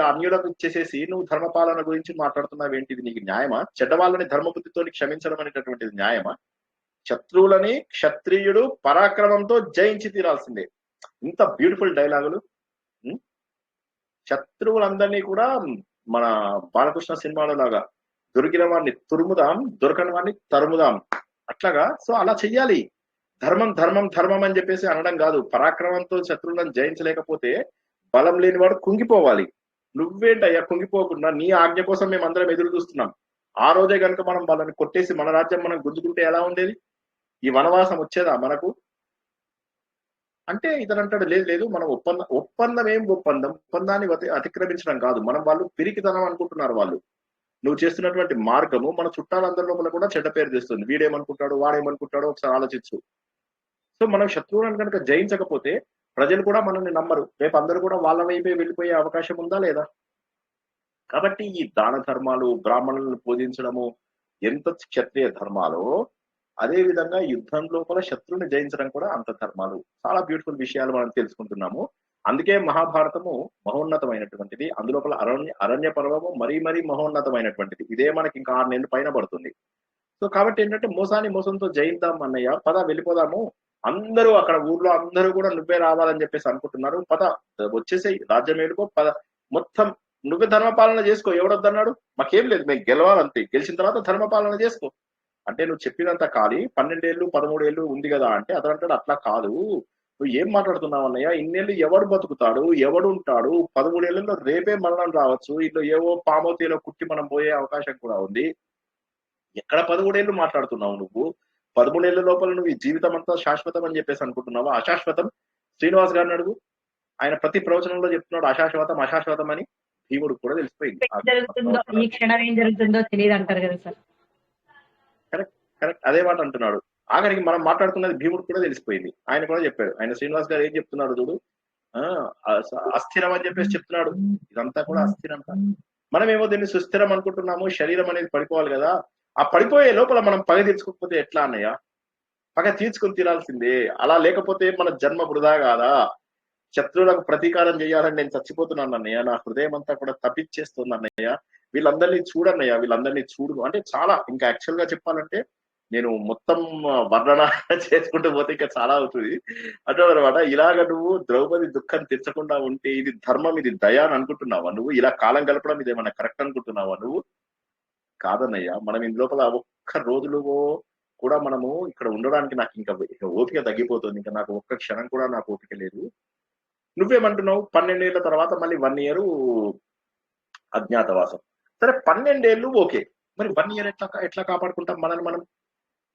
అన్యులకు ఇచ్చేసేసి నువ్వు ధర్మపాలన గురించి మాట్లాడుతున్నావు ఏంటిది? నీకు న్యాయమా? చెడ్డవాళ్ళని ధర్మబుద్ధితో క్షమించడం అనేటటువంటిది న్యాయమా? శత్రువులని క్షత్రియుడు పరాక్రమంతో జయించి తీరాల్సిందే. ఇంత బ్యూటిఫుల్ డైలాగులు. శత్రువులందరినీ కూడా మన బాలకృష్ణ సినిమాలో లాగా దొరికిన వాడిని తురుముదాం, దొరకని వాడిని తరుముదాం, అట్లాగా. సో అలా చెయ్యాలి. ధర్మం ధర్మం ధర్మం అని చెప్పేసి అనడం కాదు. పరాక్రమంతో శత్రువులను జయించలేకపోతే బలం లేనివాడు కుంగిపోవాలి. నువ్వేంటయ్యా కుంగిపోకుండా? నీ ఆజ్ఞ కోసం మేము అందరం ఎదురు చూస్తున్నాం. ఆ రోజే కనుక మనం వాళ్ళని కొట్టేసి మన రాజ్యం మనం గుంజుకుంటే ఎలా ఉండేది? ఈ వనవాసం వచ్చేదా మనకు? అంటే ఇతను అంటాడు, లేదు మనం ఒప్పందం ఏం ఒప్పందాన్ని అతిక్రమించడం కాదు. మనం వాళ్ళు పిరికితనం అనుకుంటున్నారు వాళ్ళు. నువ్వు చేస్తున్నటువంటి మార్గము మన చుట్టాలందరి లోపల కూడా చెడ్డ పేరు తెస్తుంది. వీడేమనుకుంటాడు, వాడేమనుకుంటాడో ఒకసారి ఆలోచించు. సో మనం శత్రువులను కనుక జయించకపోతే ప్రజలు కూడా మనల్ని నమ్మరు. రేపు అందరూ కూడా వాళ్ళ వైపే వెళ్ళిపోయే అవకాశం ఉందా లేదా? కాబట్టి ఈ దాన ధర్మాలు, బ్రాహ్మణులను పూజించడము ఎంత క్షత్రియ ధర్మాలో, అదే విధంగా యుద్ధం లోపల శత్రువుని జయించడం కూడా అంత ధర్మాలు. చాలా బ్యూటిఫుల్ విషయాలు మనం తెలుసుకుంటున్నాము. అందుకే మహాభారతము మహోన్నతమైనటువంటిది. అందులోపల అరణ్య పర్వము మరీ మహోన్నతమైనటువంటిది. ఇదే మనకి ఇంకా 6 నెలలు పైన పడుతుంది. సో కాబట్టి ఏంటంటే మోసాన్ని మోసంతో జయిద్దాం అన్నయ్య, పద వెళ్ళిపోదాము. అందరూ అక్కడ ఊర్లో అందరూ కూడా నువ్వే రావాలని చెప్పేసి అనుకుంటున్నారు. పద వచ్చేసేయి, రాజ్యం ఏడుకో, పద మొత్తం నువ్వే ధర్మపాలన చేసుకో. ఎవడొద్దన్నాడు? మాకేం లేదు, మేము గెలవాలంతే, గెలిచిన తర్వాత ధర్మపాలన చేసుకో అంటే నువ్వు చెప్పినంత ఖాళీ 12 ఏళ్ళు 13 ఏళ్ళు ఉంది కదా అంటే అతను అంటాడు అట్లా కాదు, నువ్వు ఏం మాట్లాడుతున్నావు అన్నయ్య, ఇన్నేళ్ళు ఎవడు బతుకుతాడు, ఎవడు ఉంటాడు, 13 ఏళ్లలో రేపే మరణం రావచ్చు, ఇట్లా ఏవో పామోతీలో కుట్టి మనం పోయే అవకాశం కూడా ఉంది. ఎక్కడ 13 ఏళ్ళు మాట్లాడుతున్నావు నువ్వు? 13 ఏళ్ల లోపల నువ్వు ఈ జీవితం అంతా శాశ్వతం అని చెప్పేసి అనుకుంటున్నావా? అశాశ్వతం. శ్రీనివాస్ గారిని అడుగు, ఆయన ప్రతి ప్రవచనంలో చెప్తున్నాడు అశాశ్వతం అశాశ్వతం అని. భీముడు కూడా తెలిసిపోయింది. జరుగుతుందో ఈ క్షణం ఏం జరుగుతుందో తెలియదు అంటారు కదా సార్. కరెక్ట్ కరెక్ట్, అదే మాట అంటున్నాడు. ఆఖరికి మనం మాట్లాడుతున్నది భీముడు కూడా తెలిసిపోయింది. ఆయన కూడా చెప్పాడు. ఆయన శ్రీనివాస్ గారు ఏం చెప్తున్నాడు చూడు, అస్థిరం అని చెప్పేసి చెప్తున్నాడు. ఇదంతా కూడా అస్థిరం. మనం ఏమో దీన్ని సుస్థిరం అనుకుంటున్నాము. శరీరం అనేది పడిపోవాలి కదా. ఆ పడిపోయే లోపల మనం పగ తీర్చుకోకపోతే ఎట్లా అన్నయ్య? పగ తీర్చుకొని తీరాల్సిందే. అలా లేకపోతే మన జన్మ వృధా కాదా? శత్రువులకు ప్రతీకారం చేయాలని నేను చచ్చిపోతున్నాను అన్నయ్య, నా హృదయం అంతా కూడా తప్పించేస్తుంది అన్నయ్య, వీళ్ళందరినీ చూడన్నయ్య, వీళ్ళందరినీ చూడు అంటే చాలా. ఇంకా యాక్చువల్ గా చెప్పాలంటే నేను మొత్తం వర్ణన చేసుకుంటూ పోతే ఇంకా చాలా అవుతుంది అనమాట. ఇలాగ నువ్వు ద్రౌపది దుఃఖం తెచ్చకుండా ఉంటే ఇది ధర్మం, ఇది దయ అని అనుకుంటున్నావా నువ్వు? ఇలా కాలం గడపడం ఇదేమన్నా కరెక్ట్ అనుకుంటున్నావా నువ్వు? కాదన్నయ్య, మనం ఇందులోపల ఒక్క రోజులు కూడా మనము ఇక్కడ ఉండడానికి నాకు ఇంకా ఓపిక తగ్గిపోతుంది. ఇంకా నాకు ఒక్క క్షణం కూడా నాకు ఓపిక లేదు. నువ్వేమంటున్నావు? 12 ఏళ్ల తర్వాత మళ్ళీ 1 ఇయర్ అజ్ఞాతవాసం. సరే 12 ఏళ్ళు ఓకే, మరి 1 ఇయర్ ఎట్లా కాపాడుకుంటాం మనల్ని మనం?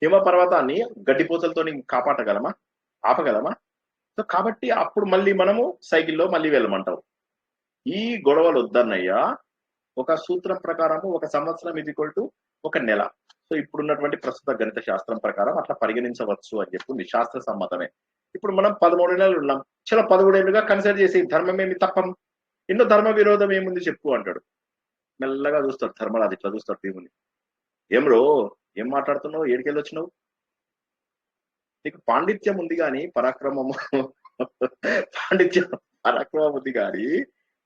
హిమ పర్వతాన్ని గడ్డిపోతలతో కాపాడగలమా? ఆపగలమా? సో కాబట్టి అప్పుడు మళ్ళీ మనము సైకిల్లో మళ్ళీ వెళ్ళమంటాం. ఈ గొడవలు వద్దన్నయ్యా. ఒక సూత్రం ప్రకారము 1 సంవత్సరం = 1 నెల. సో ఇప్పుడున్నటువంటి ప్రస్తుత గణిత శాస్త్రం ప్రకారం అట్లా పరిగణించవచ్చు అని చెప్పింది, శాస్త్ర సమ్మతమే. ఇప్పుడు మనం 13 నెలలు ఉన్నాం, చాలా 13 ఏళ్ళుగా కన్సిడర్ చేసి ధర్మం ఏమి తప్పం, ఎన్నో ధర్మ విరోధం ఏముంది చెప్పు అంటాడు. మెల్లగా చూస్తాడు ధర్మరాజు, ఇట్లా చూస్తాడు భీముని. ఏం రో, ఏం మాట్లాడుతున్నావు, ఏడికెళ్ళి వచ్చినావు? నీకు పాండిత్యం ఉంది కానీ పరాక్రమము పరాక్రమం ఉంది కానీ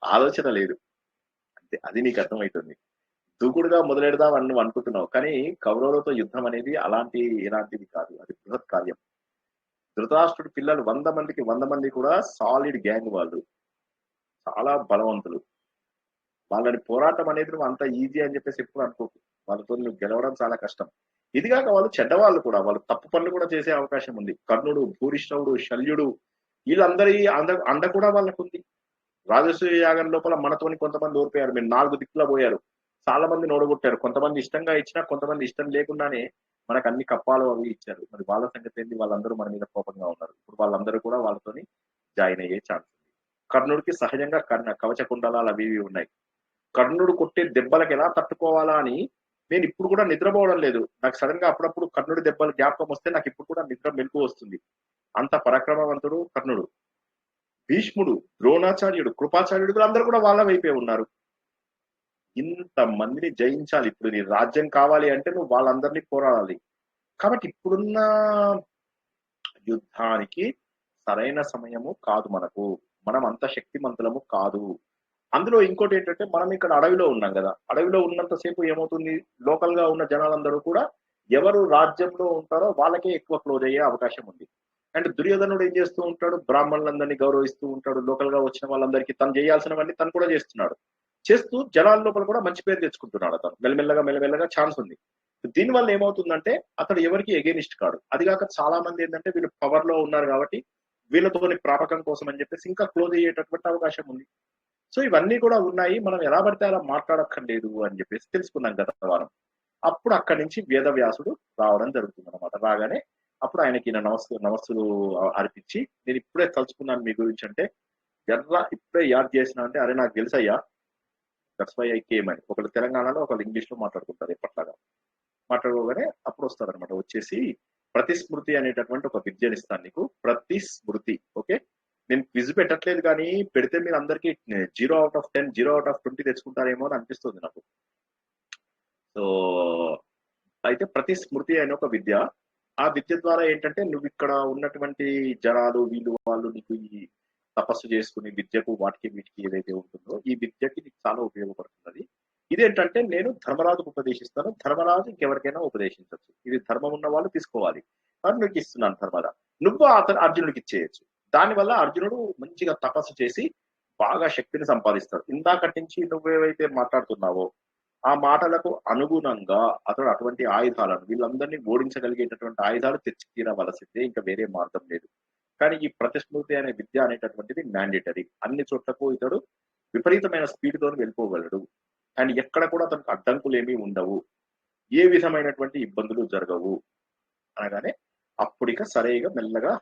ఆలోచన లేదు. అంతే, అది నీకు అర్థమవుతుంది. దూకుడుగా మొదలెడదాం అని నువ్వు అనుకుంటున్నావు, కానీ కౌరవులతో యుద్ధం అనేది ఎలాంటిది కాదు, అది బృహత్ కార్యం. ధృతరాష్ట్రుడి పిల్లలు 100 మందికి 100 మంది కూడా సాలిడ్ గ్యాంగ్, వాళ్ళు చాలా బలవంతులు. వాళ్ళని పోరాటం అనేది నువ్వు అంత ఈజీ అని చెప్పేసి ఎప్పుడు అనుకోకు. వాళ్ళతో నువ్వు గెలవడం చాలా కష్టం. ఇదిగాక వాళ్ళు చెడ్డవాళ్ళు కూడా, వాళ్ళు తప్పు పనులు కూడా చేసే అవకాశం ఉంది. కర్ణుడు, భూరిష్ఠవుడు, శల్యుడు, వీళ్ళందరి అండ కూడా వాళ్ళకు ఉంది. రాజసూయ యాగం లోపల మనతోని కొంతమంది ఓడిపోయారు. మీరు 4 దిక్కులా పోయారు, చాలా మంది ఓడగొట్టారు. కొంతమంది ఇష్టంగా ఇచ్చినా, కొంతమంది ఇష్టం లేకుండానే మనకు అన్ని కప్పాలు అవి ఇచ్చారు. మరి వాళ్ళ సంగతి ఏంటి? వాళ్ళందరూ మన మీద కోపంగా ఉన్నారు. ఇప్పుడు వాళ్ళందరూ కూడా వాళ్ళతోని జాయిన్ అయ్యే ఛాన్స్ ఉంది. కర్ణుడికి సహజంగా కవచ కుండలాలు అవి ఇవి ఉన్నాయి. కర్ణుడు కొట్టే దెబ్బలకు ఎలా తట్టుకోవాలా అని నేను ఇప్పుడు కూడా నిద్రపోవడం లేదు. నాకు సడన్ గా అప్పుడప్పుడు కర్ణుడి దెబ్బలు జ్ఞాపకం వస్తే నాకు ఇప్పుడు కూడా నిద్ర మెలకు వస్తుంది. అంత పరాక్రమవంతుడు కర్ణుడు. భీష్ముడు, ద్రోణాచార్యుడు, కృపాచార్యుడు కూడా అందరూ కూడా వాళ్ళ వైపే ఉన్నారు. ఇంత మందిని జయించాలి. ఇప్పుడు నీ రాజ్యం కావాలి అంటే నువ్వు వాళ్ళందరినీ పోరాడాలి. కాబట్టి ఇప్పుడున్న యుద్ధానికి సరైన సమయము కాదు మనకు. మనం అంత శక్తిమంతులము కాదు. అందులో ఇంకోటి ఏంటంటే మనం ఇక్కడ అడవిలో ఉన్నాం కదా. అడవిలో ఉన్నంతసేపు ఏమవుతుంది, లోకల్ గా ఉన్న జనాలందరూ కూడా ఎవరు రాజ్యంలో ఉంటారో వాళ్ళకే ఎక్కువ క్లోజ్ అయ్యే అవకాశం ఉంది. అండ్ దుర్యోధనుడు ఏం చేస్తూ ఉంటాడు, బ్రాహ్మణులందరినీ గౌరవిస్తూ ఉంటాడు. లోకల్ గా వచ్చిన వాళ్ళందరికీ తను చేయాల్సినవన్నీ తను కూడా చేస్తున్నాడు. చేస్తూ జనాల లోపల కూడా మంచి పేరు తెచ్చుకుంటున్నాడు. అతను మెల్లమెల్లగా ఛాన్స్ ఉంది. దీనివల్ల ఏమవుతుందంటే అతడు ఎవరికి ఎగెనిస్ట్ కాడు. అది కాక చాలా మంది ఏంటంటే వీళ్ళు పవర్ లో ఉన్నారు కాబట్టి వీళ్ళతోని ప్రాపకం కోసం అని చెప్పేసి ఇంకా క్లోజ్ అయ్యేటటువంటి అవకాశం ఉంది. సో ఇవన్నీ కూడా ఉన్నాయి. మనం ఎలా పడితే అలా మాట్లాడక్కర్లేదు అని చెప్పేసి తెలుసుకున్నాం గత వారం. అప్పుడు అక్కడి నుంచి వేదవ్యాసుడు రావడం జరుగుతుంది అనమాట. రాగానే అప్పుడు ఆయనకి నమస్సులు అర్పించి, నేను ఇప్పుడే తలుచుకున్నాను మీ గురించి అంటే, ఇప్పుడే యాద్ చేసిన అంటే, అరే నాకు తెలుసయ్యా, దట్స్ వై ఐ కేమ్ అని. ఒకళ్ళు తెలంగాణలో ఒకళ్ళు ఇంగ్లీష్ లో మాట్లాడుకుంటారు ఎప్పట్లాగా. మాట్లాడుకోగానే అప్పుడు వస్తారనమాట. వచ్చేసి ప్రతిస్మృతి అనేటటువంటి ఒక విద్యను ఇస్తాను నీకు. ప్రతిస్మృతి. ఓకే, నేను క్విజ్ పెట్టట్లేదు కానీ పెడితే మీరు అందరికి 0/10 0/20 తెచ్చుకుంటారేమో అని అనిపిస్తుంది నాకు. సో అయితే ప్రతిస్మృతి అనే ఒక విద్య. ఆ విద్య ద్వారా ఏంటంటే నువ్వు ఇక్కడ ఉన్నటువంటి జనాలు వీళ్ళు వాళ్ళు నీకు ఈ తపస్సు చేసుకుని విద్యకు వాటికి వీటికి ఏదైతే ఉంటుందో ఈ విద్యకి నీకు చాలా ఉపయోగపడుతున్నది. ఇదేంటంటే నేను ధర్మరాజుకు ఉపదేశిస్తాను, ధర్మరాజు ఇంకెవరికైనా ఉపదేశించవచ్చు. ఇది ధర్మం ఉన్న వాళ్ళు తీసుకోవాలి అని నీకు ఇస్తున్నాను ధర్మరాజు. నువ్వు అతను అర్జునుడికి ఇచ్చేయచ్చు. దానివల్ల అర్జునుడు మంచిగా తపస్సు చేసి బాగా శక్తిని సంపాదిస్తాడు. ఇందాకటి నుంచి నువ్వేవైతే మాట్లాడుతున్నావో ఆ మాటలకు అనుగుణంగా అతడు అటువంటి ఆయుధాలను వీళ్ళందరినీ ఓడించగలిగేటటువంటి ఆయుధాలు తెచ్చి తీరవలసిందే, ఇంకా వేరే మార్గం లేదు. కానీ ఈ ప్రతిస్మృతి అనే విద్య అనేటటువంటిది మ్యాండేటరీ. అన్ని చోట్లకు ఇతడు విపరీతమైన స్పీడ్ తో వెళ్ళిపోగలడు. అండ్ ఎక్కడ కూడా అతనికి అడ్డంకులు ఏమీ ఉండవు, ఏ విధమైనటువంటి ఇబ్బందులు జరగవు అనగానే అప్పుడిక సరేగా మెల్లగా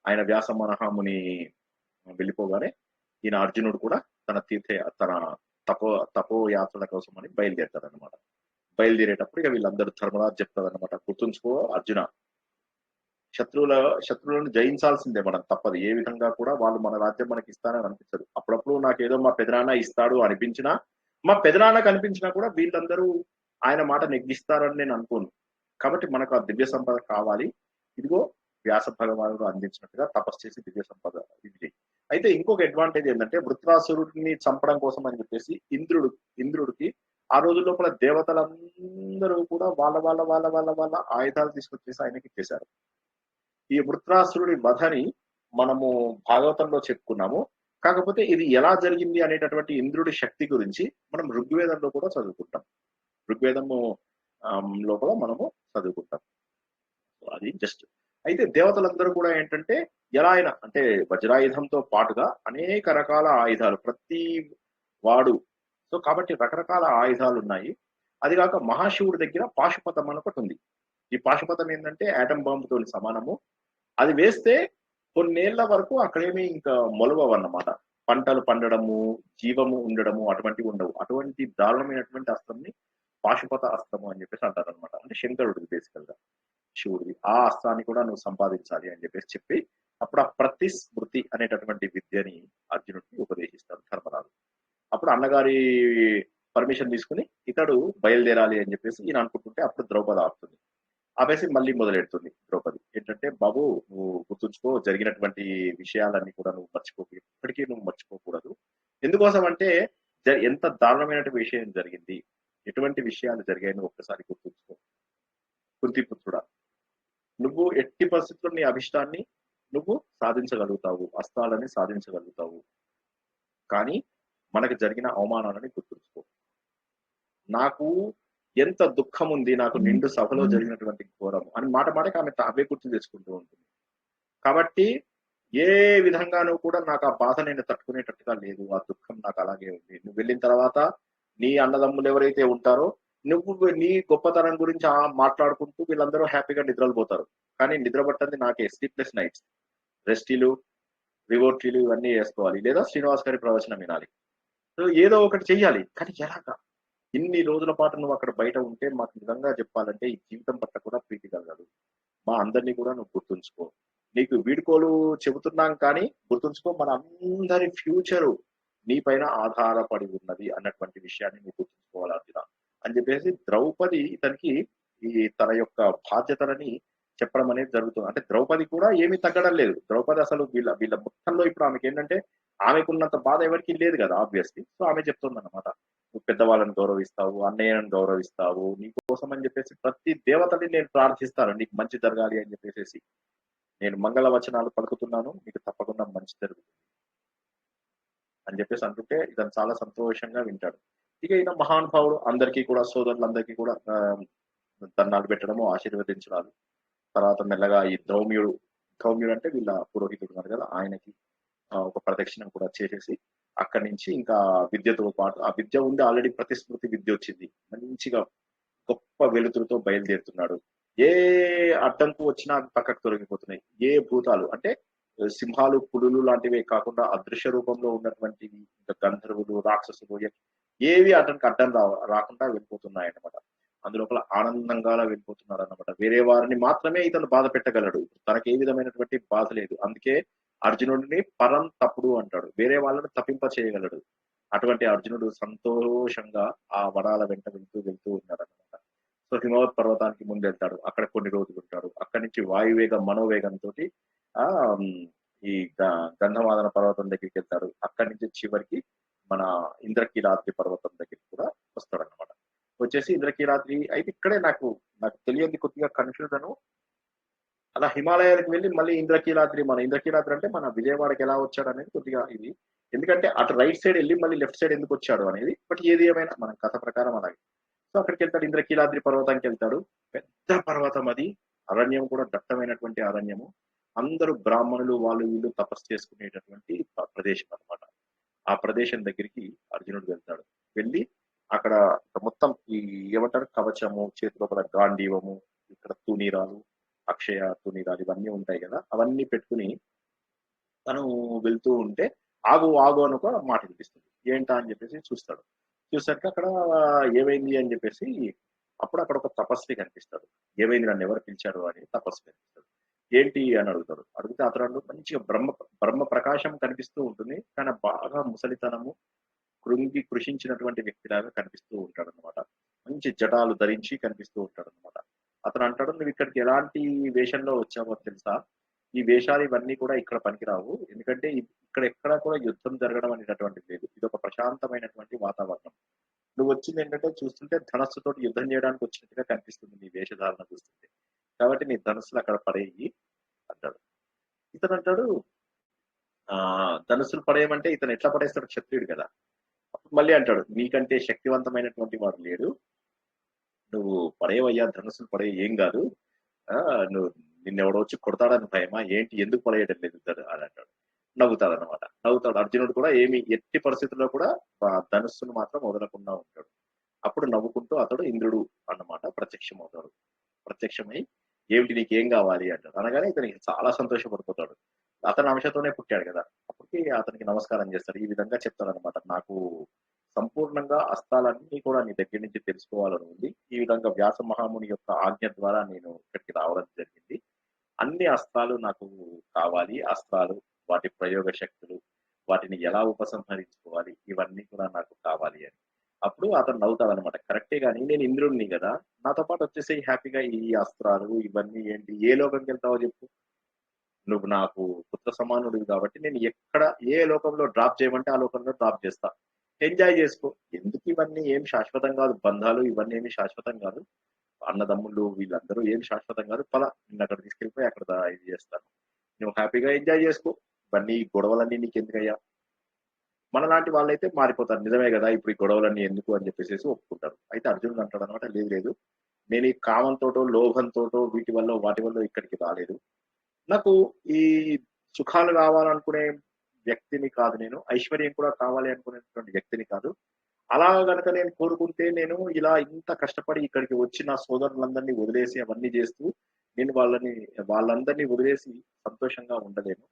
ఆయన వ్యాసమనహాముని వెళ్ళిపోగానే ఈయన అర్జునుడు కూడా తన తన తపో యాత్రల కోసం అని బయలుదేరుతాడు అనమాట. బయలుదేరేటప్పుడు ఇక వీళ్ళందరూ ధర్మరాజు చెప్తారు అనమాట, గుర్తుంచుకో అర్జున, శత్రువులను జయించాల్సిందే, మనం తప్పదు. ఏ విధంగా కూడా వాళ్ళు మన రాజ్యం మనకి ఇస్తానని అనిపించదు. అప్పుడప్పుడు నాకేదో మా పెదనాన్న ఇస్తాడు అనిపించినా, మా పెదనాన్న కనిపించినా కూడా వీళ్ళందరూ ఆయన మాట నెగ్గిస్తారని నేను అనుకోను. కాబట్టి మనకు ఆ దివ్య సంపద కావాలి. ఇదిగో వ్యాస భగవానుడు అందించినట్టుగా తపస్సు చేసి దివ్య సంపద ఇది. అయితే ఇంకొక అడ్వాంటేజ్ ఏంటంటే వృత్రాసురుడిని చంపడం కోసం అని చెప్పేసి ఇంద్రుడికి ఆ రోజు లోపల దేవతలందరూ కూడా వాళ్ళ వాళ్ళ వాళ్ళ వాళ్ళ వాళ్ళ ఆయుధాలు తీసుకొచ్చేసి ఆయనకి ఇచ్చేశారు. ఈ వృత్రాసురుడి వధని మనము భాగవతంలో చెప్పుకున్నాము. కాకపోతే ఇది ఎలా జరిగింది అనేటటువంటి ఇంద్రుడి శక్తి గురించి మనం ఋగ్వేదంలో కూడా చదువుకుంటాం. ఋగ్వేదము లోపల మనము చదువుకుంటాం. అది జస్ట్. అయితే దేవతలందరూ కూడా ఏంటంటే ఎలా అయినా అంటే వజ్రాయుధంతో పాటుగా అనేక రకాల ఆయుధాలు ప్రతి వాడు. సో కాబట్టి రకరకాల ఆయుధాలు ఉన్నాయి. అది కాక మహాశివుడి దగ్గర పాశుపతం అని ఒకటి ఉంది. ఈ పాశుపతం ఏంటంటే ఆటం బాంబుతో సమానము. అది వేస్తే కొన్నేళ్ల వరకు అక్కడేమీ ఇంకా మొలవన్నమాట. పంటలు పండడము, జీవము ఉండడము అటువంటివి ఉండవు. అటువంటి దారుణమైనటువంటి అస్త్రంని పాశుపత అస్త్రము అని చెప్పేసి అంటారు అనమాట. అంటే శంకరుడికి బేసికల్ గా శివుడిది. ఆ అస్త్రాన్ని కూడా నువ్వు సంపాదించాలి అని చెప్పేసి చెప్పి అప్పుడు ఆ ప్రతిస్మృతి అనేటటువంటి విద్యని అర్జునుడికి ఉపదేశిస్తాడు ధర్మరాజు. అప్పుడు అన్నగారి పర్మిషన్ తీసుకుని ఇతడు బయలుదేరాలి అని చెప్పేసి ఈయన అనుకుంటుంటే అప్పుడు ద్రౌపది ఆపుతుంది. ఆపేసి మళ్ళీ మొదలెడుతుంది ద్రౌపది. ఏంటంటే బాబు నువ్వు గుర్తుంచుకో, జరిగినటువంటి విషయాలన్నీ కూడా నువ్వు ఎప్పటికీ నువ్వు మర్చిపోకూడదు. ఎందుకోసం అంటే ఎంత దారుణమైన విషయం జరిగింది, ఎటువంటి విషయాలు జరిగాయని ఒక్కసారి గుర్తుంచుకో. కుంతిపుత్రుడా, నువ్వు ఎట్టి పరిస్థితుల్లో నీ అభిష్టాన్ని నువ్వు సాధించగలుగుతావు, అస్త్రాలని సాధించగలుగుతావు. కానీ మనకు జరిగిన అవమానాలని గుర్తుంచుకో. నాకు ఎంత దుఃఖం ఉంది, నాకు నిండు సభలో జరిగినటువంటి ఘోరం అని మాటకి ఆమె అవే గుర్తు తెచ్చుకుంటూ ఉంటుంది. కాబట్టి ఏ విధంగానూ కూడా నాకు ఆ బాధ నేను తట్టుకునేటట్టుగా లేదు, ఆ దుఃఖం నాకు అలాగే ఉంది. నువ్వు వెళ్ళిన తర్వాత నీ అన్నదమ్ములు ఎవరైతే ఉంటారో నువ్వు నీ గొప్పతనం గురించి మాట్లాడుకుంటూ వీళ్ళందరూ హ్యాపీగా నిద్రలు పోతారు. కానీ నిద్ర పట్టంది నాకే. స్లీప్లెస్ నైట్స్, రెస్టీలు, రివోట్రీలు ఇవన్నీ వేసుకోవాలి, లేదా శ్రీనివాస్ గారి ప్రవచనం వినాలి. సో ఏదో ఒకటి చెయ్యాలి. కానీ ఎలాగా? ఇన్ని రోజుల పాటు నువ్వు అక్కడ బయట ఉంటే మాకు నిజంగా చెప్పాలంటే ఈ జీవితం పట్ల కూడా ప్రీతి కలగదు. మా అందరినీ కూడా నువ్వు గుర్తుంచుకో. నీకు వీడుకోలు చెబుతున్నాం కానీ గుర్తుంచుకో, మన అందరి ఫ్యూచరు నీ పైన ఆధారపడి ఉన్నది అన్నటువంటి విషయాన్ని నువ్వు గుర్తుంచుకోవాలి అర్జున అని చెప్పేసి ద్రౌపది ఇతనికి ఈ తన యొక్క బాధ్యతలని చెప్పడం అనేది జరుగుతుంది. అంటే ద్రౌపది కూడా ఏమీ తగ్గడం లేదు. ద్రౌపది అసలు వీళ్ళ మొత్తంలో ఇప్పుడు ఆమెకి ఏంటంటే ఆమెకున్నంత బాధ ఎవరికి లేదు కదా ఆబ్వియస్లీ. సో ఆమె చెప్తుంది అన్నమాట, నువ్వు పెద్దవాళ్ళని గౌరవిస్తావు, అన్నయ్యను గౌరవిస్తావు, నీ కోసం అని చెప్పేసి ప్రతి దేవతని నేను ప్రార్థిస్తాను నీకు మంచి జరగాలి అని చెప్పేసి. నేను మంగళ వచనాలు పలుకుతున్నాను, నీకు తప్పకుండా మంచి జరుగుతుంది అని చెప్పేసి అంటుంటే ఇతను చాలా సంతోషంగా వింటాడు. ఇక ఈయన మహానుభావుడు, అందరికీ కూడా సోదరులందరికీ కూడా దండాలు పెట్టడము, ఆశీర్వదించడాలు. తర్వాత మెల్లగా ఈ ధౌమ్యుడు అంటే వీళ్ళ పురోహితుడు ఉన్నారు కదా, ఆయనకి ఒక ప్రదక్షిణం కూడా చేసేసి అక్కడి నుంచి ఇంకా విద్యతో పాటు ఆ విద్య ఉంది ఆల్రెడీ ప్రతిస్మృతి విద్య వచ్చింది, మంచిగా గొప్ప వెలుతురుతో బయలుదేరుతున్నాడు. ఏ అడ్డంకు వచ్చినా పక్కకు తొలగిపోతున్నాయి. ఏ భూతాలు అంటే సింహాలు పులులు లాంటివే కాకుండా అదృశ్య రూపంలో ఉన్నటువంటివి ఇంకా గంధర్వులు రాక్షసులు ఏవి అతనికి అడ్డం రాకుండా వెళ్ళిపోతున్నాయి అన్నమాట. అందులోపల ఆనందంగా వెళ్ళిపోతున్నారు అన్నమాట. వేరే వారిని మాత్రమే ఇతను బాధ పెట్టగలడు, తనకి ఏ విధమైనటువంటి బాధ లేదు. అందుకే అర్జునుడిని పరం తప్పుడు అంటాడు, వేరే వాళ్ళని తప్పింప చేయగలడు. అటువంటి అర్జునుడు సంతోషంగా ఆ వనాల వెంట వెళ్తూ ఉన్నాడు అనమాట. సో హిమవత్ పర్వతానికి ముందు వెళ్తాడు, అక్కడ కొన్ని రోజులు ఉంటాడు. అక్కడి నుంచి వాయువేగం మనోవేగంతో ఆ ఈ గంధమాదన పర్వతం దగ్గరికి వెళ్తాడు. అక్కడి నుంచి చివరికి మన ఇంద్రకీలాద్రి పర్వతం దగ్గరికి కూడా వస్తాడు అనమాట. వచ్చేసి ఇంద్రకీలాద్రి అయితే ఇక్కడే నాకు తెలియదు కొద్దిగా కన్ఫ్యూజన్. అలా హిమాలయాలకు వెళ్ళి మళ్ళీ ఇంద్రకీలాద్రి అంటే మన విజయవాడకి ఎలా వచ్చాడు అనేది కొద్దిగా ఇది, ఎందుకంటే అటు రైట్ సైడ్ వెళ్ళి మళ్ళీ లెఫ్ట్ సైడ్ ఎందుకు వచ్చాడు అనేది. బట్ ఏది ఏమైనా మన కథ ప్రకారం అలాగే. సో అక్కడికి వెళ్తాడు, ఇంద్రకీలాద్రి పర్వతానికి వెళ్తాడు. పెద్ద పర్వతం అది, అరణ్యం కూడా దట్టమైనటువంటి అరణ్యము. అందరూ బ్రాహ్మణులు వాళ్ళు వీళ్ళు తపస్సు చేసుకునేటటువంటి ప్రదేశం అనమాట. ఆ ప్రదేశం దగ్గరికి అర్జునుడు వెళ్తాడు. వెళ్ళి అక్కడ మొత్తం ఈ ఏమంటారు కవచము, చేతిలోపల గాంధీవము, ఇక్కడ తునీరాలు, అక్షయ తునీరాలు ఇవన్నీ ఉంటాయి కదా, అవన్నీ పెట్టుకుని తను వెళ్తూ ఉంటే ఆగు అని ఒక మాట వినిపిస్తుంది. ఏంటా అని చెప్పేసి చూస్తాడు. చూసాక అక్కడ ఏమైంది అని చెప్పేసి అప్పుడు అక్కడ ఒక తపస్వి కనిపిస్తాడు. ఏమైంది, నన్ను ఎవరు పిలిచారు అని తపస్వి కనిపిస్తాడు. ఏంటి అని అడిగితే అతను మంచిగా బ్రహ్మ ప్రకాశం కనిపిస్తూ ఉంటుంది, కానీ బాగా ముసలితనము కృషించినటువంటి వ్యక్తిలాగా కనిపిస్తూ ఉంటాడు అనమాట. మంచి జటాలు ధరించి కనిపిస్తూ ఉంటాడు అనమాట. అతను అంటాడు, నువ్వు ఇక్కడికి ఎలాంటి వేషంలో వచ్చావో తెలుసా, ఈ వేషాలు ఇవన్నీ కూడా ఇక్కడ పనికిరావు, ఎందుకంటే ఇక్కడ ఎక్కడా కూడా యుద్ధం జరగడం అనేటటువంటిది లేదు, ఇది ఒక ప్రశాంతమైనటువంటి వాతావరణం. నువ్వు వచ్చింది ఏంటంటే చూస్తుంటే ధనస్సుతోటి యుద్ధం చేయడానికి వచ్చినట్టుగా కనిపిస్తుంది నీ వేషధారణ చూస్తుంటే, కాబట్టి నీ ధనస్సులు అక్కడ పడేయి అంటాడు. ఇతను అంటాడు, ధనుస్సులు పడేయమంటే ఇతను ఎట్లా పడేస్తాడు, క్షత్రియుడు కదా. మళ్ళీ అంటాడు, నీకంటే శక్తివంతమైనటువంటి వాడు లేడు, నువ్వు పడేవయ్యా, ధనుసులు పడే ఏం కాదు, నువ్వు నిన్నెవడో వచ్చి కొడతాడని భయమా ఏంటి, ఎందుకు పడేయడం లేదు అని అంటాడు. నవ్వుతాడు అర్జునుడు కూడా. ఎట్టి పరిస్థితుల్లో కూడా ధనుస్సును మాత్రం వదలకుండా ఉంటాడు. అప్పుడు నవ్వుకుంటూ అతడు ఇంద్రుడు అన్నమాట ప్రత్యక్షమై ఏమిటి నీకేం కావాలి అంటాడు. అనగానే ఇతనికి చాలా సంతోషపడిపోతాడు. అతని అంశతోనే పుట్టాడు కదా, అప్పటికి అతనికి నమస్కారం చేస్తాడు. ఈ విధంగా చెప్తాడు అనమాట, నాకు సంపూర్ణంగా అస్త్రాలన్నీ కూడా నీ దగ్గర నుంచి తెలుసుకోవాలని ఉంది. ఈ విధంగా వ్యాస మహాముని యొక్క ఆజ్ఞ ద్వారా నేను ఇక్కడికి రావడం జరిగింది. అన్ని అస్త్రాలు నాకు కావాలి, అస్త్రాలు, వాటి ప్రయోగ శక్తులు, వాటిని ఎలా ఉపసంహరించుకోవాలి, ఇవన్నీ కూడా నాకు కావాలి అని. అప్పుడు అతను నవ్వుతాడు అనమాట, కరెక్టే కానీ నేను ఇంద్రుడిని కదా, నాతో పాటు వచ్చేసి హ్యాపీగా ఈ అస్త్రాలు ఇవన్నీ ఏంటి, ఏ లోకంకి వెళ్తావో చెప్పు, నువ్వు నాకు పుత్ర సమానుడివి కాబట్టి నేను ఎక్కడ ఏ లోకంలో డ్రాప్ చేయమంటే ఆ లోకంలో డ్రాప్ చేస్తా, ఎంజాయ్ చేసుకో. ఎందుకు ఇవన్నీ ఏం శాశ్వతం కాదు, బంధాలు ఇవన్నీ ఏమి శాశ్వతం కాదు, అన్నదమ్ముళ్ళు వీళ్ళందరూ ఏం శాశ్వతం కాదు, పలా నిన్ను అక్కడ తీసుకెళ్ళిపోయి అక్కడ ఇది చేస్తాను, నువ్వు హ్యాపీగా ఎంజాయ్ చేసుకో, ఇవన్నీ గొడవలన్నీ నీకు ఎందుకయ్యా. మనలాంటి వాళ్ళైతే మారిపోతారు, నిజమే కదా ఇప్పుడు ఈ గొడవలన్నీ ఎందుకు అని చెప్పేసి ఒప్పుకుంటారు. అయితే అర్జునుడు అంటాడు అనమాట, లేదు నేను ఈ కామంతోటో లోభంతోటో వాటి వల్ల ఇక్కడికి రాలేదు, నాకు ఈ సుఖాలు కావాలనుకునే వ్యక్తిని కాదు, నేను ఐశ్వర్యం కూడా కావాలి అనుకునేటువంటి వ్యక్తిని కాదు. అలా గనక నేను కోరుకుంటే నేను ఇలా ఇంత కష్టపడి ఇక్కడికి వచ్చి నా సోదరులందరినీ వదిలేసి అవన్నీ చేస్తూ నేను వాళ్ళందరినీ వదిలేసి సంతోషంగా ఉండలేను.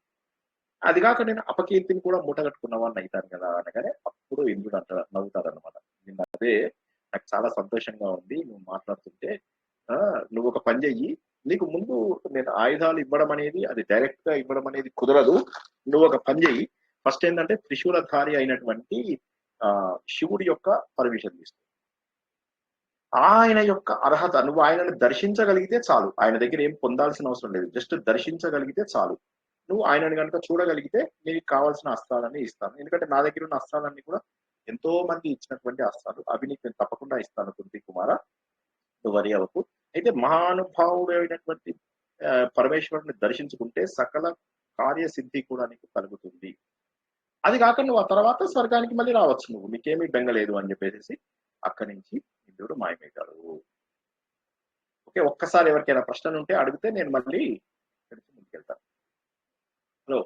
అది కాక నేను అపకీర్తిని కూడా మూటగట్టుకున్న వాడిని అవుతాను కదా అనగానే అప్పుడు ఇంద్రుడు నవ్వుతాడు అనమాట. అదే నాకు చాలా సంతోషంగా ఉంది నువ్వు మాట్లాడుతుంటే, నువ్వు ఒక పని చెయ్యి, నీకు ముందు నేను ఆయుధాలు ఇవ్వడం అనేది అది డైరెక్ట్ గా ఇవ్వడం అనేది కుదరదు, నువ్వు ఒక పని చెయ్యి. ఫస్ట్ ఏంటంటే త్రిశూలధారి అయినటువంటి శివుడి యొక్క పర్మిషన్ తీసుకో, ఆయన యొక్క అర్హత, నువ్వు ఆయనను దర్శించగలిగితే చాలు, ఆయన దగ్గర ఏం పొందాల్సిన అవసరం లేదు, జస్ట్ దర్శించగలిగితే చాలు. నువ్వు ఆయనను కనుక చూడగలిగితే నీకు కావాల్సిన అస్త్రాలన్నీ ఇస్తాను, ఎందుకంటే నా దగ్గర ఉన్న అస్త్రాలన్నీ కూడా ఎంతో మంది ఇచ్చినటువంటి అస్త్రాలు, అవి నీకు నేను తప్పకుండా ఇస్తాను కుంతి కుమార, నువ్వు వరి అవ్వకు. అయితే మహానుభావుడు అయినటువంటి పరమేశ్వరుని దర్శించుకుంటే సకల కార్యసిద్ధి కూడా నీకు కలుగుతుంది, అది కాక నువ్వు ఆ తర్వాత స్వర్గానికి మళ్ళీ రావచ్చు, నువ్వు నీకేమీ బెంగలేదు అని చెప్పేసి అక్కడి నుంచి ఇంద్రుడు మాయమవుతాడు. ఓకే, ఒక్కసారి ఎవరికైనా ప్రశ్నలు ఉంటే అడిగితే నేను మళ్ళీ ముందుకెళ్తాను. హలో,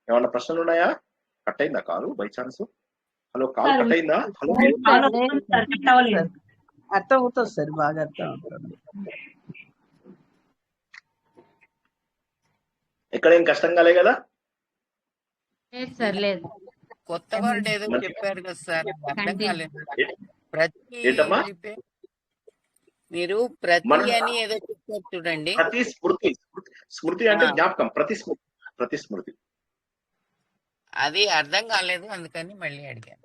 ఏమన్నా ప్రశ్నలు ఉన్నాయా? కట్ అయిందా కాలు by chance? Hello, call cut అయిందా? హలో, అర్థం అవుతుంది సార్, బాగా అర్థం అవుతుంది. ఇక్కడ ఏం కష్టం కాలే కదా? లేదు సార్ లేదు. కొత్త వర్డ్ ఏదో మంచి చెప్పారు కదా సార్, అది అర్థం కంటిన్యూ. కాలేదు. ప్రతి ఏంటమ్మా? మీరు ప్రతి మనం అని ఏదో చెప్పారు చూడండి. ప్రతి స్మృతి, స్మృతి అంటే జ్ఞాపకం, ప్రతి స్మృతి. అది అర్థం కాలేదు, అందుకని మళ్ళీ అడిగాను.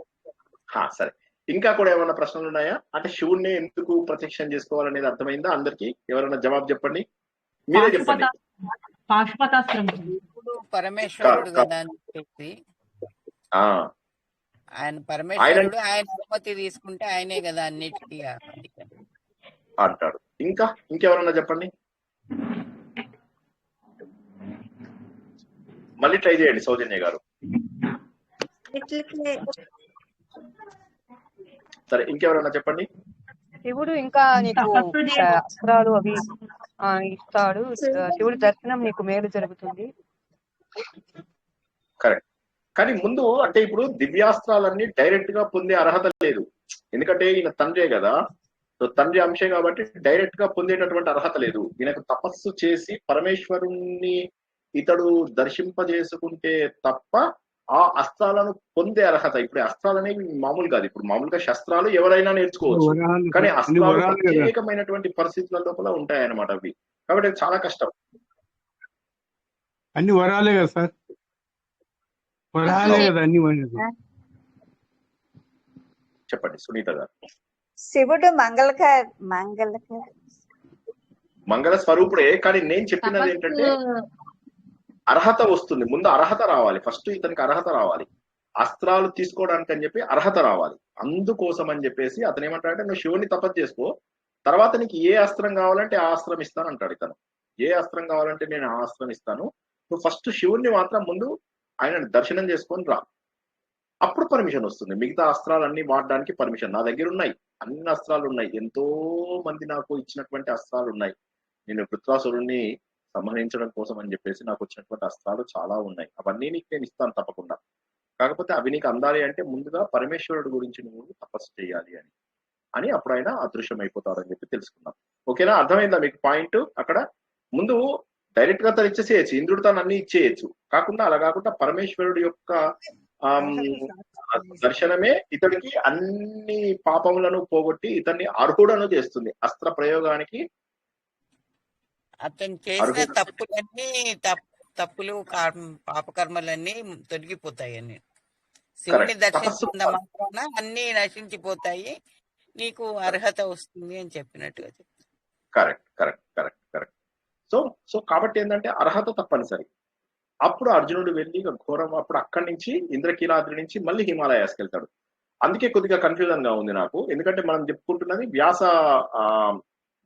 సరే, ఇంకా కూడా ఏమైనా ప్రశ్నలు ఉన్నాయా? అంటే శివుణ్ణి ఎందుకు ప్రత్యక్షం చేసుకోవాలనేది అర్థమైందా అందరికి? ఎవరైనా జవాబు చెప్పండి, మీరే చెప్పండి. ఇప్పుడు పరమేశ్వరుడు కదా అని చెప్పేసి, ఆయన పరమేశ్వరుడు, ఆయన అనుమతి తీసుకుంటే ఆయనే కదా అన్నిటికీ అంటాడు. ఇంకెవరన్నా చెప్పండి, మళ్ళీ ట్రై చేయండి సౌజన్య గారు. సరే, ఇంకెవరన్నా చెప్పండి. శివుడు ఇంకా నీకు అస్త్రాలు అవి ఇస్తాడు. శివుడి దర్శనం నీకు మేలు జరుగుతుంది. కరెక్ట్. కానీ ముందు అంటే ఇప్పుడు దివ్యాస్త్రాలన్నీ డైరెక్ట్ గా పొందే అర్హత లేదు, ఎందుకంటే ఈయన తండ్రే కదా, తండ్రి అంశే కాబట్టి డైరెక్ట్ గా పొందేటటువంటి అర్హత లేదు. ఈయనకు తపస్సు చేసి పరమేశ్వరుణ్ణి ఇతడు దర్శింపజేసుకుంటే తప్ప ఆ అస్త్రాలను పొందే అర్హత. ఇప్పుడు అస్త్రాలు అనేవి మామూలు కాదు. ఇప్పుడు మామూలుగా శస్త్రాలు ఎవరైనా నేర్చుకోవచ్చు, కానీ అస్త్రాలు ప్రత్యేకమైనటువంటి పరిస్థితుల లోపల ఉంటాయన్నమాట అవి. కాబట్టి చాలా కష్టం. అన్ని వరాలే కదా సార్, వరాలే కదా అన్ని. చెప్పండి సునీత గారు. శివుడు మంగళ స్వరూపుడే, కానీ నేను చెప్పినది ఏంటంటే అర్హత వస్తుంది. ముందు అర్హత రావాలి, ఫస్ట్ ఇతనికి అర్హత రావాలి, అస్త్రాలు తీసుకోవడానికి అని చెప్పి అర్హత రావాలి. అందుకోసం అని చెప్పేసి అతను ఏమంటాడంటే, నువ్వు శివుని తపస్సు చేసుకో, తర్వాత నీకు ఏ అస్త్రం కావాలంటే ఆ అస్త్రం ఇస్తాను అంటాడు ఇతను. ఏ అస్త్రం కావాలంటే నేను ఆ అస్త్రం ఇస్తాను, నువ్వు ఫస్ట్ శివుణ్ణి మాత్రం ముందు ఆయన దర్శనం చేసుకొని రా, అప్పుడు పర్మిషన్ వస్తుంది. మిగతా అస్త్రాలన్నీ వాడడానికి పర్మిషన్ నా దగ్గర ఉన్నాయి, అన్ని అస్త్రాలు ఉన్నాయి, ఎంతో మంది నాకు ఇచ్చినటువంటి అస్త్రాలు ఉన్నాయి. నేను వృత్రాసురుణ్ణి సంహరించడం కోసం అని చెప్పేసి నాకు వచ్చినటువంటి అస్త్రాలు చాలా ఉన్నాయి, అవన్నీ నీకు నేను ఇస్తాను తప్పకుండా. కాకపోతే అవి నీకు అందాలి అంటే ముందుగా పరమేశ్వరుడు గురించి నువ్వు తపస్సు చేయాలి అని అప్పుడు ఆయన అదృశ్యం అయిపోతాడని చెప్పి తెలుసుకున్నాం. ఓకేనా? అర్థమైందా మీకు పాయింట్? అక్కడ ముందు డైరెక్ట్ గా తను ఇచ్చేసేయచ్చు, ఇంద్రుడు తను అన్ని ఇచ్చేయచ్చు, కాకుండా అలా కాకుండా పరమేశ్వరుడు యొక్క దర్శనమే ఇతడికి అన్ని పాపములను పోగొట్టి ఇతన్ని అర్హుడను చేస్తుంది అస్త్ర ప్రయోగానికి. అతను చేసిన తప్పులన్నీ తప్పులు పాపకర్మలన్నీ తొలగిపోతాయని, శివుని దర్శించుకున్న మాత్రాన అన్ని నశించిపోతాయి, నీకు అర్హత వస్తుంది అని చెప్పినట్టుగా చెప్తాను. Correct correct correct correct. So కాబట్టి ఏంటంటే అర్హత తప్పనిసరి. అప్పుడు అర్జునుడు వెళ్ళి ఘోరం, అప్పుడు అక్కడి నుంచి ఇంద్రకీలాద్రి నుంచి మళ్ళీ హిమాలయాస్కి వెళ్తాడు. అందుకే కొద్దిగా కన్ఫ్యూజన్ గా ఉంది నాకు, ఎందుకంటే మనం చెప్పుకుంటున్నది వ్యాస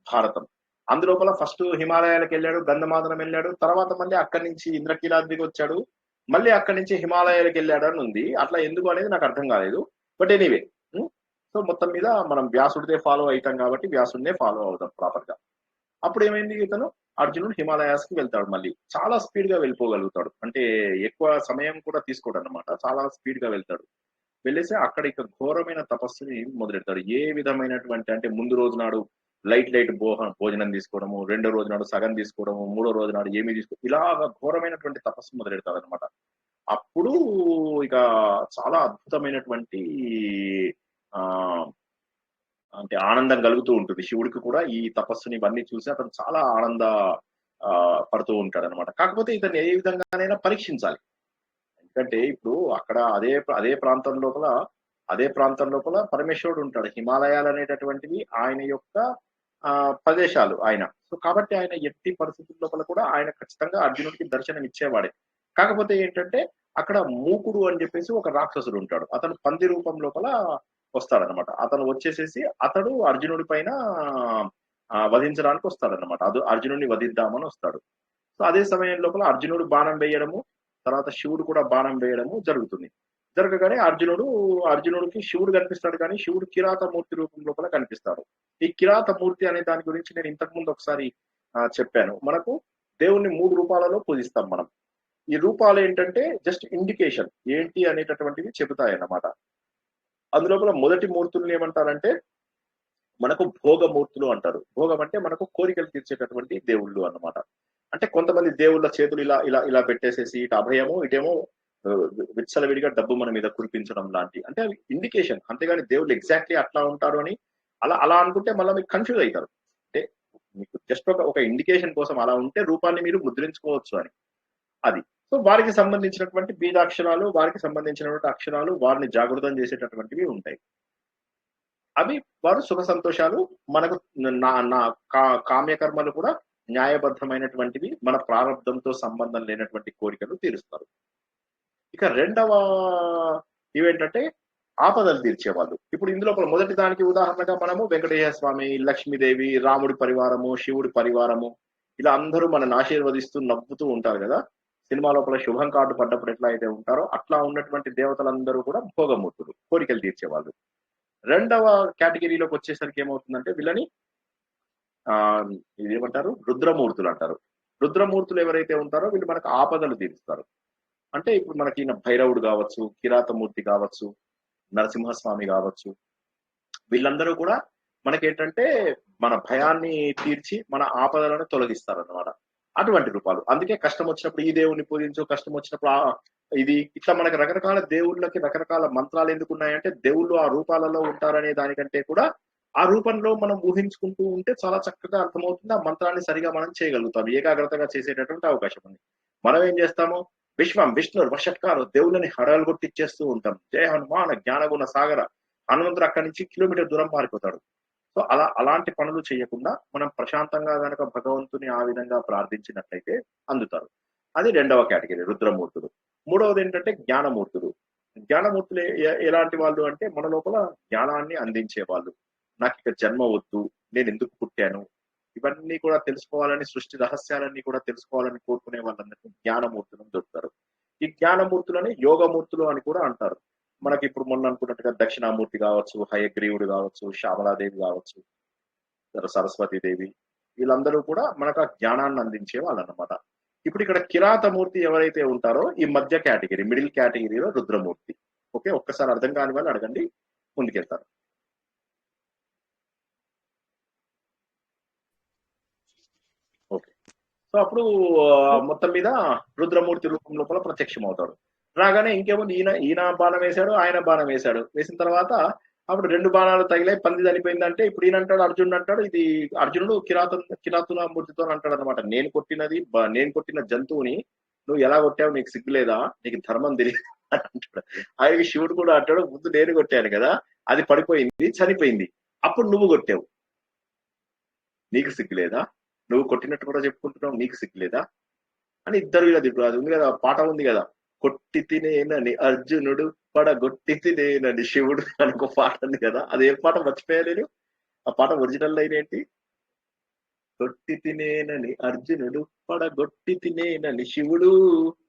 భారతం. అందులోపల ఫస్ట్ హిమాలయాలకు వెళ్ళాడు, గంధమాదనం వెళ్ళాడు, తర్వాత మళ్ళీ అక్కడి నుంచి ఇంద్రకీలాద్రికి వచ్చాడు, మళ్ళీ అక్కడి నుంచి హిమాలయాలకు వెళ్ళాడు అని ఉంది. అట్లా ఎందుకు అనేది నాకు అర్థం కాలేదు. బట్ ఎనీవే, సో మొత్తం మీద మనం వ్యాసుడిదే ఫాలో అవుతాం కాబట్టి వ్యాసుడినే ఫాలో అవుతాం ప్రాపర్ గా. అప్పుడు ఏమైంది, ఇతను అర్జునుడు హిమాలయాస్ కి వెళ్తాడు, మళ్ళీ చాలా స్పీడ్ గా వెళ్ళిపోగలుగుతాడు, అంటే ఎక్కువ సమయం కూడా తీసుకోడు అన్నమాట, చాలా స్పీడ్ గా వెళ్తాడు. వెళ్ళేసి అక్కడ ఇక ఘోరమైన తపస్సుని మొదలెడతాడు. ఏ విధమైనటువంటి అంటే ముందు రోజు నాడు లైట్ భోజనం తీసుకోవడము, రెండో రోజు నాడు సగం తీసుకోవడము, మూడో రోజు నాడు ఏమీ ఇలాగ ఘోరమైనటువంటి తపస్సు మొదలెడతాడు అనమాట. అప్పుడు ఇక చాలా అద్భుతమైనటువంటి అంటే ఆనందం కలుగుతూ ఉంటుంది శివుడికి కూడా. ఈ తపస్సుని ఇవన్నీ చూసి అతను చాలా ఆనంద పడుతూ ఉంటాడు అనమాట. కాకపోతే ఇతను ఏ విధంగానైనా పరీక్షించాలి, ఎందుకంటే ఇప్పుడు అక్కడ అదే ప్రాంతం లోపల పరమేశ్వరుడు ఉంటాడు. హిమాలయాలు అనేటటువంటివి ఆయన యొక్క ప్రదేశాలు ఆయన. సో కాబట్టి ఆయన ఎట్టి పరిస్థితుల లోపల కూడా ఆయన ఖచ్చితంగా అర్జునుడికి దర్శనం ఇచ్చేవాడే. కాకపోతే ఏంటంటే అక్కడ మూకుడు అని చెప్పేసి ఒక రాక్షసుడు ఉంటాడు, అతను పంది రూపం లోపల వస్తాడనమాట. అతను వచ్చేసేసి అతడు అర్జునుడి పైన వధించడానికి వస్తాడనమాట. అర్జునుడిని వధిద్దామని వస్తాడు. సో అదే సమయం లోపల అర్జునుడు బాణం వేయడము, తర్వాత శివుడు కూడా బాణం వేయడము జరుగుతుంది. జరగగానే అర్జునుడికి శివుడు కనిపిస్తాడు, కానీ శివుడు కిరాతమూర్తి రూపం లోపల కనిపిస్తాడు. ఈ కిరాతమూర్తి అనే దాని గురించి నేను ఇంతకు ముందు ఒకసారి చెప్పాను. మనకు దేవుణ్ణి 3 రూపాలలో పూజిస్తాం మనం. ఈ రూపాలు ఏంటంటే జస్ట్ ఇండికేషన్ ఏంటి అనేటటువంటివి చెబుతాయన్నమాట. అందులోపల మొదటి మూర్తులను ఏమంటారంటే మనకు భోగమూర్తులు అంటారు. భోగం అంటే మనకు కోరికలు తీర్చేటటువంటి దేవుళ్ళు అన్నమాట. అంటే కొంతమంది దేవుళ్ళ చేతులు ఇలా ఇలా ఇలా పెట్టేసేసి ఇటు అభయము ఇటేమో విచ్చలవిడిగా డబ్బు మన మీద కురిపించడం లాంటి, అంటే అవి ఇండికేషన్, అంతేగాని దేవుళ్ళు ఎగ్జాక్ట్లీ అట్లా ఉంటారు అని అలా అలా అనుకుంటే మళ్ళీ మీకు కన్ఫ్యూజ్ అవుతారు. అంటే మీకు జస్ట్ ఒక ఇండికేషన్ కోసం అలా ఉంటే రూపాన్ని మీరు ముద్రించుకోవచ్చు అని అది. సో వారికి సంబంధించినటువంటి బీజాక్షరాలు, వారికి సంబంధించినటువంటి అక్షరాలు వారిని జాగృతం చేసేటటువంటివి ఉంటాయి. అవి వారు సుఖ సంతోషాలు, మనకు నా కామ్యకర్మలు కూడా న్యాయబద్ధమైనటువంటివి, మన ప్రారంభంతో సంబంధం లేనటువంటి కోరికలు తీరుస్తారు. ఇక రెండవ ఇవేంటంటే ఆపదలు తీర్చేవాళ్ళు. ఇప్పుడు ఇందులో మొదటి దానికి ఉదాహరణగా మనము వెంకటేశ్వర స్వామి, లక్ష్మీదేవి, రాముడి పరివారము, శివుడి పరివారము, ఇలా అందరూ మనల్ని ఆశీర్వదిస్తూ నవ్వుతూ ఉంటారు కదా. సినిమా లోపల శుభం కార్డు పడ్డప్పుడు ఎట్లా అయితే ఉంటారో అట్లా ఉన్నటువంటి దేవతలందరూ కూడా భోగమూర్తులు, కోరికలు తీర్చేవాళ్ళు. రెండవ కేటగిరీలోకి వచ్చేసరికి ఏమవుతుందంటే వీళ్ళని ఇదేమంటారు, రుద్రమూర్తులు అంటారు. రుద్రమూర్తులు ఎవరైతే ఉంటారో వీళ్ళు మనకు ఆపదలు తీరుస్తారు. అంటే ఇప్పుడు మనకి భైరవుడు కావచ్చు, కిరాతమూర్తి కావచ్చు, నరసింహస్వామి కావచ్చు, వీళ్ళందరూ కూడా మనకేంటంటే మన భయాన్ని తీర్చి మన ఆపదలను తొలగిస్తారు అన్నమాట. అటువంటి రూపాలు. అందుకే కష్టం వచ్చినప్పుడు ఈ దేవుణ్ణి పూజించు, కష్టం వచ్చినప్పుడు ఇది, ఇట్లా మనకి రకరకాల దేవుళ్ళకి రకరకాల మంత్రాలు ఎందుకు ఉన్నాయంటే దేవుళ్ళు ఆ రూపాలలో ఉంటారనే దానికంటే కూడా ఆ రూపంలో మనం ఊహించుకుంటూ ఉంటే చాలా చక్కగా అర్థమవుతుంది. ఆ మంత్రాన్ని సరిగా మనం చేయగలుగుతాం, ఏకాగ్రతగా చేసేటటువంటి అవకాశం ఉంది. మనం ఏం చేస్తాము, విశ్వం విష్ణు వషట్కారు దేవుళ్ళని హడలు కొట్టిచ్చేస్తూ ఉంటాం. జయ హనుమాన జ్ఞానగుణ సాగర, హనుమంతుడు అక్కడి నుంచి కిలోమీటర్ దూరం పారిపోతాడు. సో అలాంటి పనులు చేయకుండా మనం ప్రశాంతంగా గనక భగవంతుని ఆ విధంగా ప్రార్థించినట్లయితే అందుతారు. అది రెండవ కేటగిరీ రుద్రమూర్తులు. మూడవది ఏంటంటే జ్ఞానమూర్తులు. జ్ఞానమూర్తులు ఎలాంటి వాళ్ళు అంటే మన లోపల జ్ఞానాన్ని అందించే వాళ్ళు. నాకు ఇక జన్మ వద్దు, నేను ఎందుకు పుట్టాను, ఇవన్నీ కూడా తెలుసుకోవాలని, సృష్టి రహస్యాలన్నీ కూడా తెలుసుకోవాలని కోరుకునే వాళ్ళందరికీ జ్ఞానమూర్తులను దొరుకుతారు. ఈ జ్ఞానమూర్తులని యోగమూర్తులు అని కూడా అంటారు. మనకి ఇప్పుడు మొన్న అనుకున్నట్టుగా దక్షిణామూర్తి కావచ్చు, హయగ్రీవుడు కావచ్చు, శ్యామలాదేవి కావచ్చు, సరస్వతీదేవి, వీళ్ళందరూ కూడా మనకు ఆ జ్ఞానాన్ని అందించే వాళ్ళు అన్నమాట. ఇప్పుడు ఇక్కడ కిరాతమూర్తి ఎవరైతే ఉంటారో ఈ మధ్య కేటగిరీ, మిడిల్ కేటగిరీలో రుద్రమూర్తి. ఓకే, ఒక్కసారి అర్థం కాని వాళ్ళు అడగండి, ముందుకెళ్తారు. ఓకే, సో అప్పుడు మొత్తం మీద రుద్రమూర్తి రూపం లోపల ప్రత్యక్షం అవుతాడు. రాగానే ఇంకేముంది, ఈయన బాణం వేశాడు, ఆయన బాణం వేశాడు. వేసిన తర్వాత అప్పుడు రెండు బాణాలు తగిలాయి, పంది చనిపోయిందంటే ఇప్పుడు ఈయన అంటాడు, అర్జునుడు అంటాడు, ఇది అర్జునుడు కిరాతుల మూర్తితో అంటాడు అనమాట. నేను కొట్టిన జంతువుని నువ్వు ఎలా కొట్టావు, నీకు సిగ్గులేదా, నీకు ధర్మం తెలియదు అని అంటాడు. ఆయనకి శివుడు కూడా అంటాడు, ముందు నేను కొట్టాను కదా, అది పడిపోయింది, చనిపోయింది, అప్పుడు నువ్వు కొట్టావు, నీకు సిగ్గులేదా, నువ్వు కొట్టినట్టు కూడా చెప్పుకుంటున్నావు, నీకు సిగ్గులేదా అని ఇద్దరు ఇలా తిట్టు. అది ఉంది కదా, పాట ఉంది కదా, కొట్టి తినేనని అర్జునుడు పడగొట్టి తినేనని శివుడు అని ఒక పాట ఉంది కదా. అదే పాట మర్చిపోయా ఆ పాట ఒరిజినల్ లైన్ ఏంటి, కొట్టి తినేనని అర్జునుడు పడగొట్టి తినేనని శివుడు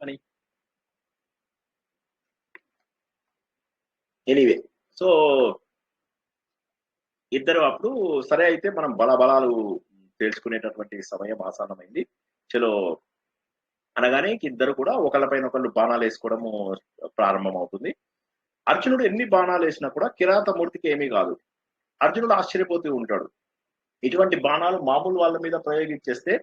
అని. ఎనీవే, సో ఇద్దరు అప్పుడు సరే అయితే మనం బలాలు తేల్చుకునేటటువంటి సమయం ఆసన్నమైంది. చలో అనగానే ఇద్దరు కూడా ఒకళ్ళపైన ఒకళ్ళు బాణాలు వేసుకోవడము ప్రారంభం అవుతుంది. అర్జునుడు ఎన్ని బాణాలు వేసినా కూడా కిరాతమూర్తికి ఏమీ కాదు. అర్జునుడు ఆశ్చర్యపోతూ ఉంటాడు. ఇటువంటి బాణాలు మామూలు వాళ్ళ మీద ప్రయోగించేస్తే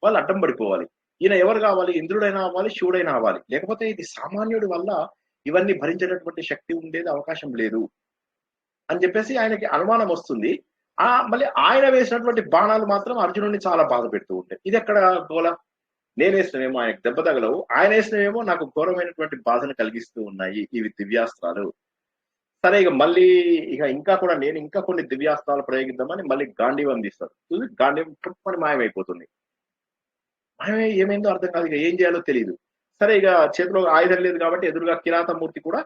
వాళ్ళు అడ్డం పడిపోవాలి. ఈయన ఎవరు కావాలి, ఇంద్రుడైనా అవ్వాలి, శివుడైనా అవ్వాలి, లేకపోతే ఇది సామాన్యుడి వల్ల ఇవన్నీ భరించేటటువంటి శక్తి ఉండేది అవకాశం లేదు అని చెప్పేసి ఆయనకి అనుమానం వస్తుంది. మళ్ళీ ఆయన వేసినటువంటి బాణాలు మాత్రం అర్జునుడిని చాలా బాధ పెడుతూ ఉంటాయి. ఇది ఎక్కడ గోల, నేను వేసినవేమో ఆయనకు దెబ్బ తగలవు, ఆయన వేసినవేమో నాకు ఘోరమైనటువంటి బాధను కలిగిస్తూ ఉన్నాయి ఇవి దివ్యాస్త్రాలు. సరే ఇంకా కూడా నేను ఇంకా కొన్ని దివ్యాస్త్రాలు ప్రయోగిద్దామని మళ్ళీ గాంధీవం తీస్తాడు. గాంధీవం ట్రిప్ అని మాయమైపోతుంది. మాయమై ఏమైందో అర్థం కాదు, ఇక ఏం చేయాలో తెలియదు. సరే ఇక చేతిలో ఆయుధం లేదు కాబట్టి ఎదురుగా కిరాతమూర్తి కూడా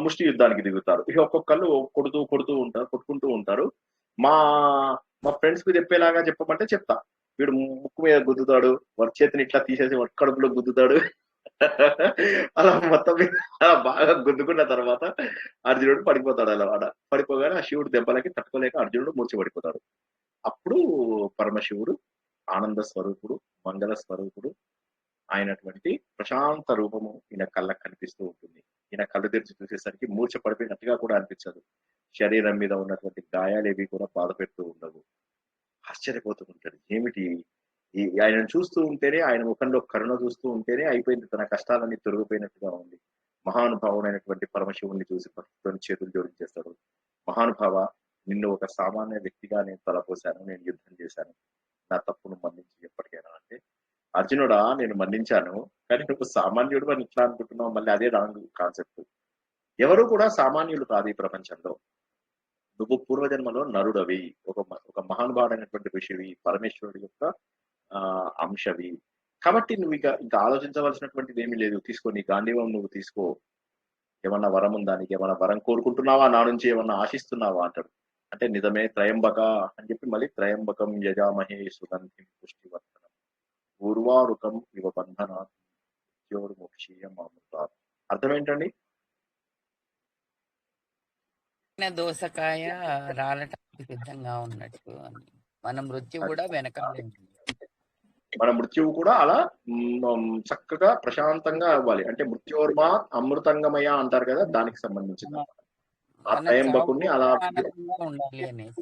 ముష్టి యుద్ధానికి దిగుతారు. ఇక ఒక్కొక్కళ్ళు కొట్టుకుంటూ ఉంటారు. మా ఫ్రెండ్స్ కి చెప్పేలాగా చెప్పమంటే చెప్తా. వీడు ముక్కు మీద గుద్దుతాడు, వాడి చేతిని ఇట్లా తీసేసి వాడి కడుపులో గుద్దుతాడు. అలా మొత్తం మీద బాగా గుద్దుకున్న తర్వాత అర్జునుడు పడిపోతాడు. అలా పడిపోగానే ఆ శివుడు దెబ్బలకి తట్టుకోలేక అర్జునుడు మూర్ఛ పడిపోతాడు. అప్పుడు పరమశివుడు ఆనంద స్వరూపుడు, మంగళ స్వరూపుడు అయినటువంటి ప్రశాంత రూపము ఈయన కళ్ళకు కనిపిస్తూ ఉంటుంది. ఈయన కళ్ళు తెరిచి చూసేసరికి మూర్ఛ పడిపోయినట్టుగా కూడా అనిపించదు. శరీరం మీద ఉన్నటువంటి గాయాలేవి కూడా బాధ పెడుతూ ఉండవు. ఆశ్చర్యపోతూ ఉంటాడు, ఏమిటి ఆయనను చూస్తూ ఉంటేనే, ఆయన ముఖంలో కరుణ చూస్తూ ఉంటేనే అయిపోయింది, తన కష్టాలన్నీ తొలగిపోయినట్టుగా ఉంది. మహానుభావుడైనటువంటి పరమశివుణ్ణి చూసి భక్తితో చేతులు జోడించేస్తాడు. మహానుభావ, నిన్ను ఒక సామాన్య వ్యక్తిగా నేను తలపోశాను, నేను యుద్ధం చేశాను, నా తప్పును మన్నించి ఎప్పటికైనా అంటే, అర్జునుడా నేను మన్నించాను, కానీ నువ్వు సామాన్యుడు అని ఇట్లా అనుకుంటున్నావు, మళ్ళీ అదే రాంగ్ కాన్సెప్ట్. ఎవరు కూడా సామాన్యులు కాదు ఈ ప్రపంచంలో. నువ్వు పూర్వజన్మలో నరుడవి, ఒక మహానుభావుడైనటువంటి ఋషివి, పరమేశ్వరుడి యొక్క అంశవి. కాబట్టి నువ్వు ఇంకా ఆలోచించవలసినటువంటిది ఏమీ లేదు. తీసుకో, నీ గాంధీవం నువ్వు తీసుకో. ఏమన్నా వరం ఉందా, నీకు ఏమన్నా వరం కోరుకుంటున్నావా, నా నుంచి ఏమన్నా ఆశిస్తున్నావా అంటాడు. అంటే నిజమే త్రయంబక అని చెప్పి మళ్ళీ త్రయంబకం యజామహే సుగంధిం పుష్టివర్ధనం పూర్వారుకం ఇవ బంధనాత్ మోక్షీయం అమృతాత్. అర్థం ఏంటండి? దోసకాయ రాలటానికి సిద్ధంగా ఉన్నట్టు మన మృత్యు కూడా వెనకాలే. మన మృత్యువు కూడా అలా చక్కగా ప్రశాంతంగా అవ్వాలి. అంటే మృత్యోర్మా అమృతంగమయ అంటారు కదా, దానికి సంబంధించింది ఆ త్రయంబకుణ్ణి అలా ఉండాలి అనేసి.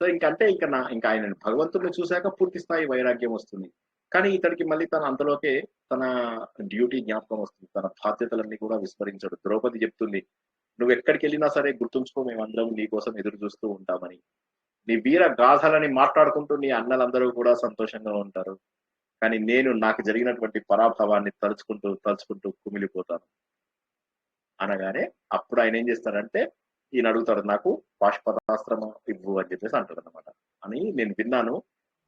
సో ఇంకంటే ఇంకా ఆయన భగవంతుడిని చూశాక పూర్తి స్థాయి వైరాగ్యం వస్తుంది. కానీ ఇతడికి మళ్ళీ తన అంతలోకే తన డ్యూటీ జ్ఞాపకం వస్తుంది, తన బాధ్యతలన్నీ కూడా విస్మరించాడు. ద్రౌపది చెప్తుంది, నువ్వు ఎక్కడికి వెళ్ళినా సరే గుర్తుంచుకో, మేమందరం నీ కోసం ఎదురు చూస్తూ ఉంటామని. నీ వీర గాథలని మాట్లాడుకుంటూ నీ అన్నలందరూ కూడా సంతోషంగా ఉంటారు, కానీ నాకు జరిగినటువంటి పరాభవాన్ని తలుచుకుంటూ కుమిలిపోతాను అనగానే అప్పుడు ఆయన ఏం చేస్తాడంటే, ఈయన అడుగుతాడు, నాకు పాశుపతాస్త్రము ఇవ్వు అని చెప్పేసి అంటాడు అనమాట. అని నేను విన్నాను,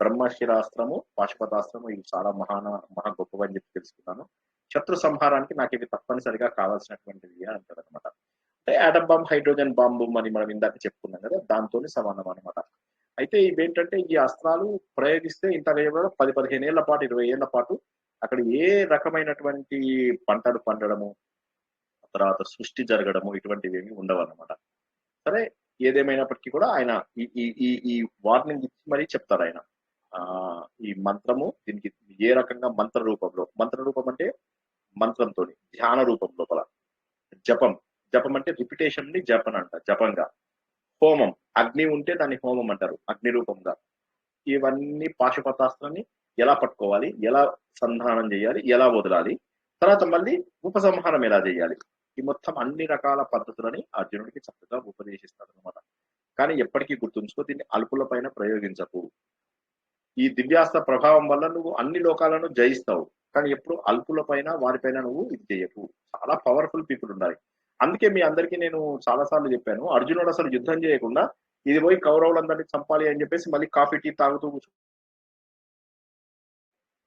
బ్రహ్మశిరాస్త్రము పాశుపతాస్త్రము ఇవి చాలా మహా గొప్పవని చెప్పి తెలుసుకున్నాను. శత్రు సంహారానికి నాకు ఇవి తప్పనిసరిగా కావాల్సినటువంటివి అని అంటాడు అనమాట. అంటే ఆటం బాంబ్, హైడ్రోజన్ బాంబు అని మనం ఇందాక చెప్పుకున్నాం కదా, దాంతో సమానం అనమాట. అయితే ఇవేంటంటే ఈ అస్త్రాలు ప్రయోగిస్తే ఇంత 10-15 ఏళ్ల పాటు 20 ఏళ్ల పాటు అక్కడ ఏ రకమైనటువంటి పంటలు పండడము, తర్వాత సృష్టి జరగడము ఇటువంటివి ఏమి ఉండవు అన్నమాట. సరే, ఏదేమైనప్పటికీ కూడా ఆయన ఈ వార్నింగ్ ఇచ్చి మరీ చెప్తాడు ఆయన. ఈ మంత్రము దీనికి ఏ రకంగా మంత్ర రూపం అంటే మంత్రంతో, ధ్యాన రూపం లోపల జపం అంటే రిపిటేషన్ ని జపంగా, హోమం, అగ్ని ఉంటే దాన్ని హోమం అంటారు, అగ్ని రూపంగా. ఇవన్నీ పాశుపతాస్త్రాన్ని ఎలా పట్టుకోవాలి, ఎలా సంధానం చేయాలి, ఎలా వదలాలి, తర్వాత మళ్ళీ ఉపసంహారం ఎలా చేయాలి, ఈ మొత్తం అన్ని రకాల పద్ధతులని అర్జునుడికి చక్కగా ఉపదేశిస్తాడు అనమాట. కానీ ఎప్పటికీ గుర్తుంచుకో, దీన్ని అల్పుల పైన ప్రయోగించకు. ఈ దివ్యాస్త్ర ప్రభావం వల్ల నువ్వు అన్ని లోకాలను జయిస్తావు, కానీ ఎప్పుడు అల్పుల పైన వారిపైన నువ్వు ఇది చేయకు. చాలా పవర్ఫుల్ పీపుల్ ఉండాలి. అందుకే మీ అందరికీ నేను చాలా సార్లు చెప్పాను, అర్జునుడు అసలు యుద్ధం చేయకుండా ఇది పోయి కౌరవులందరినీ చంపాలి అని చెప్పేసి మళ్ళీ కాఫీ టీ తాగుతూ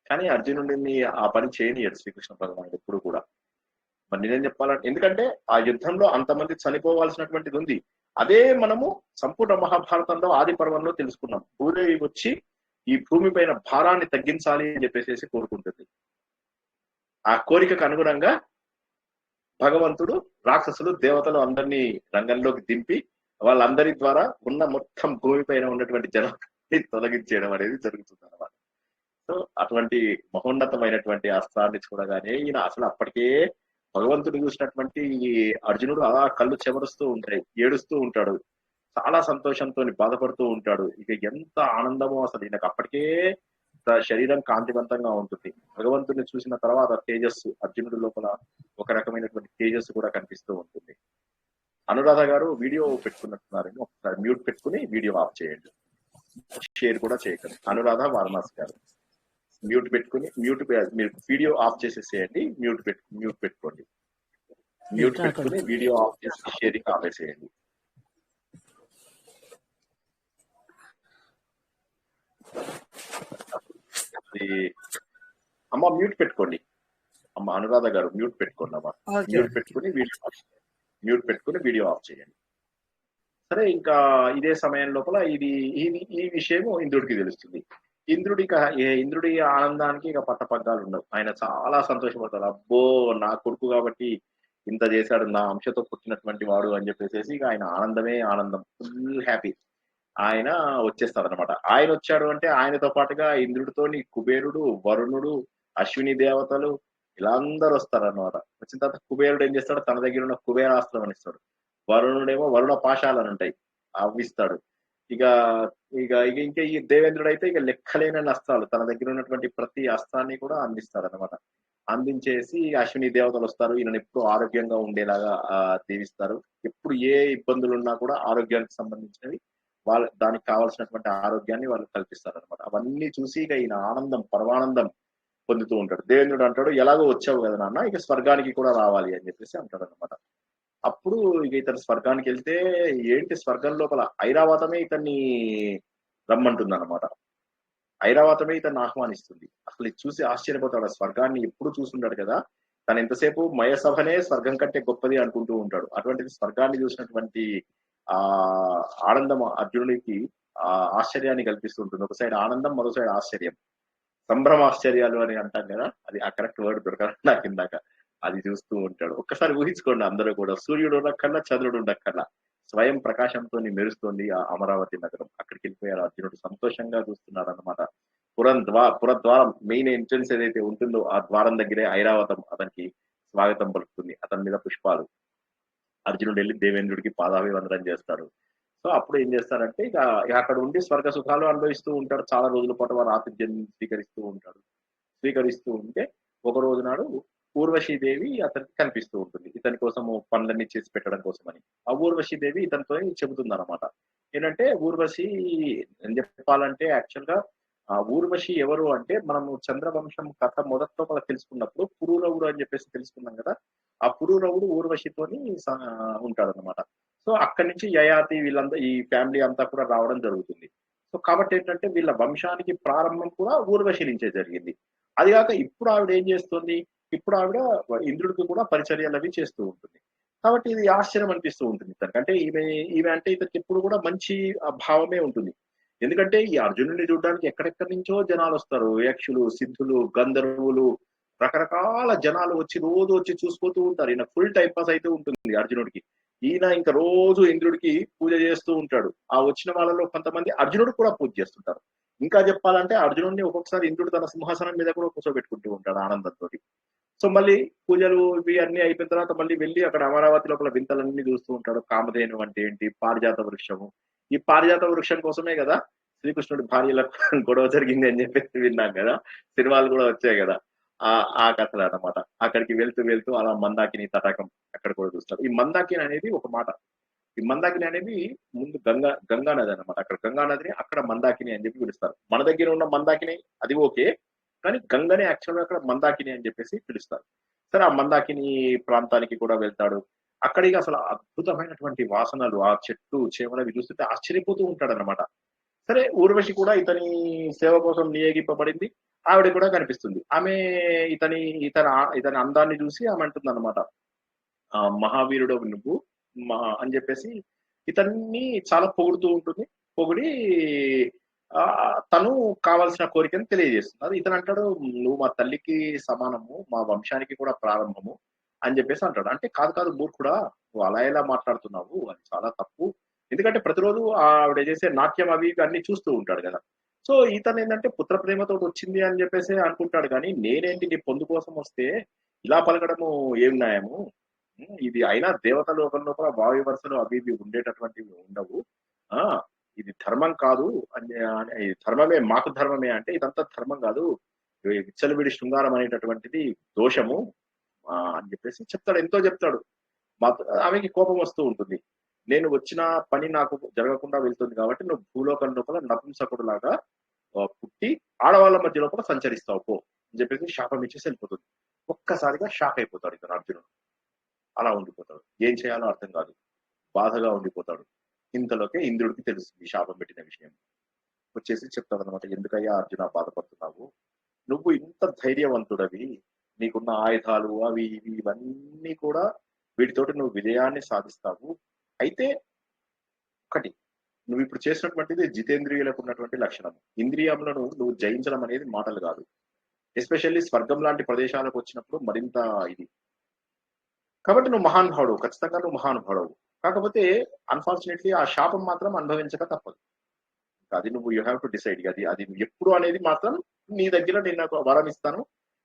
కానీ అర్జునుడిని ఆ పని చేయనియడు శ్రీకృష్ణ భగవానుడు ఎప్పుడు కూడా. మరి నేనేం చెప్పాలంటే, ఎందుకంటే ఆ యుద్ధంలో అంతమంది చనిపోవాల్సినటువంటిది ఉంది. అదే మనము సంపూర్ణ మహాభారతంలో ఆది పర్వంలో తెలుసుకున్నాం. భూదేవి వచ్చి ఈ భూమి పైన భారాన్ని తగ్గించాలి అని చెప్పేసి కోరుకుంటుంది. ఆ కోరికకు అనుగుణంగా భగవంతుడు రాక్షసులు దేవతలు అందరినీ రంగంలోకి దింపి వాళ్ళందరి ద్వారా ఉన్న మొత్తం భూమి పైన ఉన్నటువంటి జనాన్ని తొలగించేయడం అనేది జరుగుతుంది అన్నమాట. సో అటువంటి మహోన్నతమైనటువంటి అస్త్రాన్ని చూడగానే ఈయన అసలు అప్పటికే భగవంతుడు చూసినటువంటి అర్జునుడు అలా కళ్ళు చెమరుస్తూ ఉంటాయి, ఏడుస్తూ ఉంటాడు, చాలా సంతోషంతో బాధపడుతూ ఉంటాడు. ఇక ఎంత ఆనందమో అసలు ఈయనకు అప్పటికే శరీరం కాంతివంతంగా ఉంటుంది. భగవంతుడిని చూసిన తర్వాత తేజస్సు, అర్జునుడి లోపల ఒక రకమైనటువంటి తేజస్సు కూడా కనిపిస్తూ ఉంటుంది. అనురాధ గారు వీడియో పెట్టుకున్నట్టున్నారని ఒకసారి మ్యూట్ పెట్టుకుని వీడియో ఆఫ్ చేయండి, షేర్ కూడా చేయకండి. అనురాధ వారణాసి గారు మ్యూట్ పెట్టుకుని మీరు వీడియో ఆఫ్ చేసేసేయండి, మ్యూట్ పెట్టుకోండి, మ్యూట్ పెట్టుకుని వీడియో ఆఫ్ చేసి షేరింగ్ ఆపేసేయండి. అమ్మ మ్యూట్ పెట్టుకోండి, అమ్మ అనురాధ గారు మ్యూట్ పెట్టుకోండి అమ్మా, మ్యూట్ పెట్టుకుని వీడియో ఆఫ్ చేయండి. సరే, ఇంకా ఇదే సమయం లోపల ఈ విషయము ఇంద్రుడికి తెలుస్తుంది. ఇంద్రుడి ఆనందానికి ఇక పట్టపగ్గాలు ఉండవు. ఆయన చాలా సంతోషపడతాడు. అబ్బో, నా కొడుకు కాబట్టి ఇంత చేశాడు, నా అంశతో పుట్టినటువంటి వాడు అని చెప్పేసి ఇక ఆయన ఆనందమే ఆనందం, ఫుల్ హ్యాపీ. ఆయన వచ్చేస్తాడు అనమాట. ఆయన వచ్చాడు అంటే ఆయనతో పాటుగా ఇంద్రుడితోని కుబేరుడు, వరుణుడు, అశ్విని దేవతలు ఇలా అందరు వస్తారన్నమాట. వచ్చిన తర్వాత కుబేరుడు ఏం చేస్తాడు, తన దగ్గర ఉన్న కుబేరాస్త్రం అని ఇస్తాడు. వరుణుడేమో వరుణ పాశాలు అని ఉంటాయి, అవి ఇస్తాడు. ఇక ఇక ఇక ఇంకా ఈ దేవేంద్రుడు అయితే ఇక లెక్కలేనన్ని అస్త్రాలు తన దగ్గర ఉన్నటువంటి ప్రతి అస్త్రాన్ని కూడా అందిస్తాడు అనమాట. అందించేసి అశ్విని దేవతలు వస్తారు, ఈయనను ఎప్పుడు ఆరోగ్యంగా ఉండేలాగా దీవిస్తారు. ఎప్పుడు ఏ ఇబ్బందులు ఉన్నా కూడా ఆరోగ్యానికి సంబంధించినవి దానికి కావాల్సినటువంటి ఆరోగ్యాన్ని వాళ్ళు కల్పిస్తారు అనమాట. అవన్నీ చూసి ఇక ఈయన ఆనందం పరమానందం పొందుతూ ఉంటాడు. దేవేంద్రుడు అంటాడు, ఎలాగో వచ్చావు కదా నాన్న, ఇక స్వర్గానికి కూడా రావాలి అని చెప్పేసి అంటాడు అనమాట. అప్పుడు ఇక ఇతను స్వర్గానికి వెళ్తే ఏంటి స్వర్గం లోపల ఐరావతమే ఇతన్ని రమ్మంటుంది అనమాట. ఐరావతమే ఇతన్ని ఆహ్వానిస్తుంది. అసలు ఇది చూసి ఆశ్చర్యపోతాడు. స్వర్గాన్ని ఎప్పుడు చూస్తుంటాడు కదా, తను ఎంతసేపు మయసభనే స్వర్గం కంటే గొప్పది అనుకుంటూ ఉంటాడు. అటువంటిది స్వర్గాన్ని చూసినటువంటి ఆ ఆనందం అర్జునుడికి ఆశ్చర్యాన్ని కల్పిస్తూ ఉంటుంది. ఒక సైడ్ ఆనందం, మరో సైడ్ ఆశ్చర్యం, సంభ్రమాశ్చర్యాలు అని అంటాం కదా, అది ఆ కరెక్ట్ వర్డ్ దొరకదు నాకు ఇందాక. అది చూస్తూ ఉంటాడు. ఒక్కసారి ఊహించుకోండి అందరూ కూడా, సూర్యుడు ఉన్నకల్లా చంద్రుడు ఉండక్కల్లా స్వయం ప్రకాశంతో మెరుస్తుంది ఆ అమరావతి నగరం. అక్కడికి వెళ్ళిపోయారు అర్జునుడు, సంతోషంగా చూస్తున్నాడు అనమాట. పురద్వారం మెయిన్ ఎంట్రన్స్ ఏదైతే ఉంటుందో ఆ ద్వారం దగ్గరే ఐరావతం అతనికి స్వాగతం పలుకుతుంది. అతని మీద పుష్పాలు. అర్జునుడు వెళ్ళి దేవేంద్రుడికి పాదాభివందనం చేస్తాడు. సో అప్పుడు ఏం చేస్తారంటే ఇక అక్కడ ఉండి స్వర్గ సుఖాలు అనుభవిస్తూ ఉంటాడు. చాలా రోజుల పాటు వారు ఆతిథ్యం స్వీకరిస్తూ ఉంటే ఒక రోజు నాడు ఊర్వశీదేవి అతనికి కనిపిస్తూ ఉంటుంది, ఇతని కోసము పనులన్నీ చేసి పెట్టడం కోసమని. ఆ ఊర్వశీదేవి ఇతనితో చెబుతుంది అనమాట. ఏంటంటే ఊర్వశి చెప్పాలంటే యాక్చువల్ గా ఆ ఊర్వశి ఎవరు అంటే, మనము చంద్రవంశం కథ మొదట్లో మనం తెలుసుకున్నప్పుడు పురూరవుడు అని చెప్పేసి తెలుసుకున్నాం కదా, ఆ పురూరవుడు ఊర్వశితోని ఉంటాడనమాట. సో అక్కడి నుంచి యయాతి వీళ్ళంతా ఈ ఫ్యామిలీ అంతా కూడా రావడం జరుగుతుంది. సో కాబట్టి ఏంటంటే వీళ్ళ వంశానికి ప్రారంభం కూడా ఊర్వశి నుంచే జరిగింది. అది కాక ఇప్పుడు ఆవిడ ఏం చేస్తుంది, ఇప్పుడు ఆవిడ ఇంద్రుడికి కూడా పరిచర్యలు అవి చేస్తూ ఉంటుంది. కాబట్టి ఇది ఆశ్చర్యం అనిపిస్తూ ఉంటుంది ఇతనికి. అంటే ఈమె అంటే ఇతనికి ఎప్పుడు కూడా మంచి భావమే ఉంటుంది. ఎందుకంటే ఈ అర్జునుడిని చూడడానికి ఎక్కడెక్కడి నుంచో జనాలు వస్తారు, యక్షులు, సిద్ధులు, గంధర్వులు, రకరకాల జనాలు వచ్చి రోజు వచ్చి చూసిపోతూ ఉంటారు. ఈయన ఫుల్ టైం పాస్ అయితే ఉంటుంది అర్జునుడికి. ఈయన ఇంకా రోజు ఇంద్రుడికి పూజ చేస్తూ ఉంటాడు. ఆ వచ్చిన వాళ్ళలో కొంతమంది అర్జునుడు కూడా పూజ చేస్తుంటారు. ఇంకా చెప్పాలంటే అర్జునుడిని ఒక్కొక్కసారి ఇంద్రుడు తన సింహాసనం మీద కూడా కూర్చోబెట్టుకుంటూ ఉంటాడు ఆనందంతో. సో మళ్ళీ పూజలు ఇవి అన్ని అయిపోయిన తర్వాత మళ్ళీ వెళ్ళి అక్కడ అమరావతి లోపల వింతలన్నీ చూస్తూ ఉంటాడు. కామధేను అంటే ఏంటి, పారిజాత వృక్షము. ఈ పారిజాత వృక్షం కోసమే కదా శ్రీకృష్ణుడి భార్యలకు గొడవ జరిగింది అని చెప్పేసి విన్నాం కదా, సినిమాలు కూడా వచ్చాయి కదా, ఆ కథలు అన్నమాట. అక్కడికి వెళ్తూ అలా మందాకిని తటాకం అక్కడ కూడా చూస్తారు. ఈ మందాకిని అనేది ఒక మాట, ఈ మందాకిని అనేది ముందు గంగా నది అనమాట. అక్కడ గంగా నదిని అక్కడ మందాకిని అని చెప్పి పిలుస్తారు. మన దగ్గర ఉన్న మందాకిని అది ఓకే, కానీ గంగని యాక్చువల్గా అక్కడ మందాకిని అని చెప్పేసి పిలుస్తారు. సరే ఆ మందాకిని ప్రాంతానికి కూడా వెళ్తాడు. అక్కడికి అసలు అద్భుతమైనటువంటి వాసనలు, ఆ చెట్టు చేమలవి చూస్తుంటే ఆశ్చర్యపోతూ ఉంటాడు అనమాట. సరే ఊర్వశి కూడా ఇతని సేవ కోసం నియోగింపబడింది. ఆవిడ కూడా కనిపిస్తుంది. ఆమె ఇతని అందాన్ని చూసి ఆమె అంటుంది అనమాట, మహావీరుడు నువ్వు అని చెప్పేసి ఇతన్ని చాలా పొగుడుతూ ఉంటుంది. పొగిడి తను కావాల్సిన కోరికను తెలియజేస్తుంది. ఇతను అంటాడు, నువ్వు మా తల్లికి సమానము, మా వంశానికి కూడా ప్రారంభము అని చెప్పేసి అంటాడు. అంటే కాదు మూర్ఖుడా, నువ్వు అలా ఎలా మాట్లాడుతున్నావు, అది చాలా తప్పు. ఎందుకంటే ప్రతిరోజు ఆవిడ చేసే నాట్యం అవి అన్ని చూస్తూ ఉంటాడు కదా. సో ఇతను ఏంటంటే పుత్ర ప్రేమతో వచ్చింది అని చెప్పేసి అనుకుంటాడు. కానీ నేనేంటి నీ పొందు కోసం వస్తే ఇలా పలకడము ఏం న్యాయము, ఇది అయినా దేవత లోకంలో కూడా వాయు వరుసలు అవి ఇవి ఉండేటటువంటివి ఉండవు, ఇది ధర్మం కాదు అని, ధర్మమే మాకు ధర్మమే అంటే ఇదంతా ధర్మం కాదు, విచ్చలవిడి శృంగారం అనేటటువంటిది దోషము అని చెప్పేసి చెప్తాడు. ఎంతో చెప్తాడు. ఆమెకి కోపం వస్తూ ఉంటుంది. నేను వచ్చిన పని నాకు జరగకుండా వెళ్తుంది కాబట్టి నువ్వు భూలోకం లోపల నపుంసకుడు లాగా పుట్టి ఆడవాళ్ళ మధ్య లోపల సంచరిస్తావు పో అని చెప్పేసి శాపం ఇచ్చేసి వెళ్ళిపోతుంది. ఒక్కసారిగా షాక్ అయిపోతాడు ఇతను అర్జునుడు. అలా ఉండిపోతాడు. ఏం చేయాలో అర్థం కాదు, బాధగా ఉండిపోతాడు. ఇంతలోకే ఇంద్రుడికి తెలుస్తుంది శాపం పెట్టిన విషయం. వచ్చేసి చెప్తాడు అనమాట, ఎందుకయ్యా అర్జున బాధపడుతున్నావు, నువ్వు ఇంత ధైర్యవంతుడవి, నీకున్న ఆయుధాలు అవి ఇవి ఇవన్నీ కూడా వీటితోటి నువ్వు విజయాన్ని సాధిస్తావు. అయితే ఒకటి, నువ్వు ఇప్పుడు చేసినటువంటిది జితేంద్రియులకు ఉన్నటువంటి లక్షణం. ఇంద్రియాలను నువ్వు జయించడం అనేది మాటలు కాదు. ఎస్పెషల్లీ స్వర్గం లాంటి ప్రదేశాలకు వచ్చినప్పుడు మరింత ఇది. కాబట్టి నువ్వు మహానుభావుడు, ఖచ్చితంగా నువ్వు మహానుభావుడు. కాకపోతే అన్ఫార్చునేట్లీ ఆ శాపం మాత్రం అనుభవించక తప్పదు. అది నువ్వు యూ హ్యావ్ టు డిసైడ్. అది ఎప్పుడు అనేది మాత్రం నీ దగ్గర నేను నాకు వరం ఇస్తాను,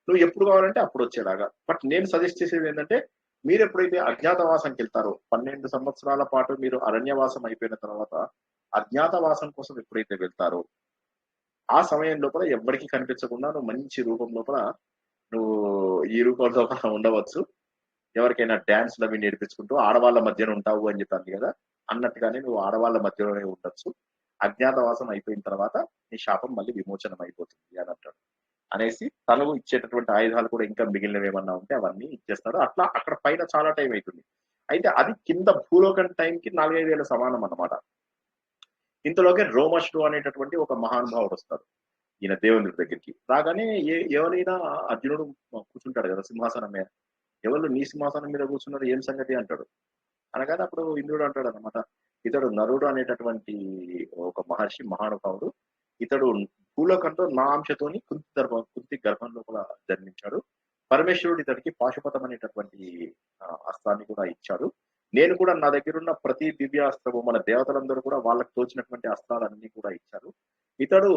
నువ్వు ఎప్పుడు కావాలంటే అప్పుడు వచ్చేలాగా. బట్ నేను సజెస్ట్ చేసేది ఏంటంటే, మీరు ఎప్పుడైతే అజ్ఞాతవాసంకి వెళ్తారో 12 సంవత్సరాల పాటు మీరు అరణ్యవాసం అయిపోయిన తర్వాత అజ్ఞాతవాసం కోసం ఎప్పుడైతే వెళ్తారో ఆ సమయం లోపల ఎవ్వరికి కనిపించకుండా నువ్వు మంచి రూపం లోపల నువ్వు ఈ రూపం లోపల ఉండవచ్చు. ఎవరికైనా డాన్స్లు అవి నేర్పించుకుంటూ ఆడవాళ్ళ మధ్యన ఉంటావు అని చెప్పాను కదా, అన్నట్టుగానే నువ్వు ఆడవాళ్ళ మధ్యలోనే ఉండొచ్చు. అజ్ఞాతవాసం అయిపోయిన తర్వాత నీ శాపం మళ్ళీ విమోచనం అయిపోతుంది అని అంటాడు. అనేసి తను ఇచ్చేటటువంటి ఆయుధాలు కూడా ఇంకా మిగిలినవి ఏమన్నా ఉంటే అవన్నీ ఇచ్చేస్తాడు. అట్లా అక్కడ పైన చాలా టైం అవుతుంది. అయితే అది కింద భూలోకం టైంకి 4-5 ఏళ్ళ సమానం అన్నమాట. ఇంతలోకి రోమశుడు అనేటటువంటి ఒక మహానుభావుడు వస్తాడు ఈయన దేవుని దగ్గరికి. రాగానే ఎవరైనా అర్జునుడు కూర్చుంటాడు కదా సింహాసనం మీద, ఎవరు నీ సింహాసనం మీద కూర్చున్నారు ఏం సంగతి అంటాడు. అనగానే అప్పుడు ఇంద్రుడు అంటాడు అనమాట, ఇతడు నరుడు అనేటటువంటి ఒక మహర్షి మహానుభావుడు, ఇతడు భూలోకంలో నా అంశతోని కుంతి గర్భం లోపల జన్మించాడు. పరమేశ్వరుడు ఇతడికి పాశుపతం అనేటటువంటి అస్త్రాన్ని కూడా ఇచ్చాడు. నేను కూడా నా దగ్గర ఉన్న ప్రతి దివ్యాస్త్రము మన దేవతలందరూ కూడా వాళ్ళకి తోచినటువంటి అస్త్రాలన్నీ కూడా ఇచ్చారు. ఇతడు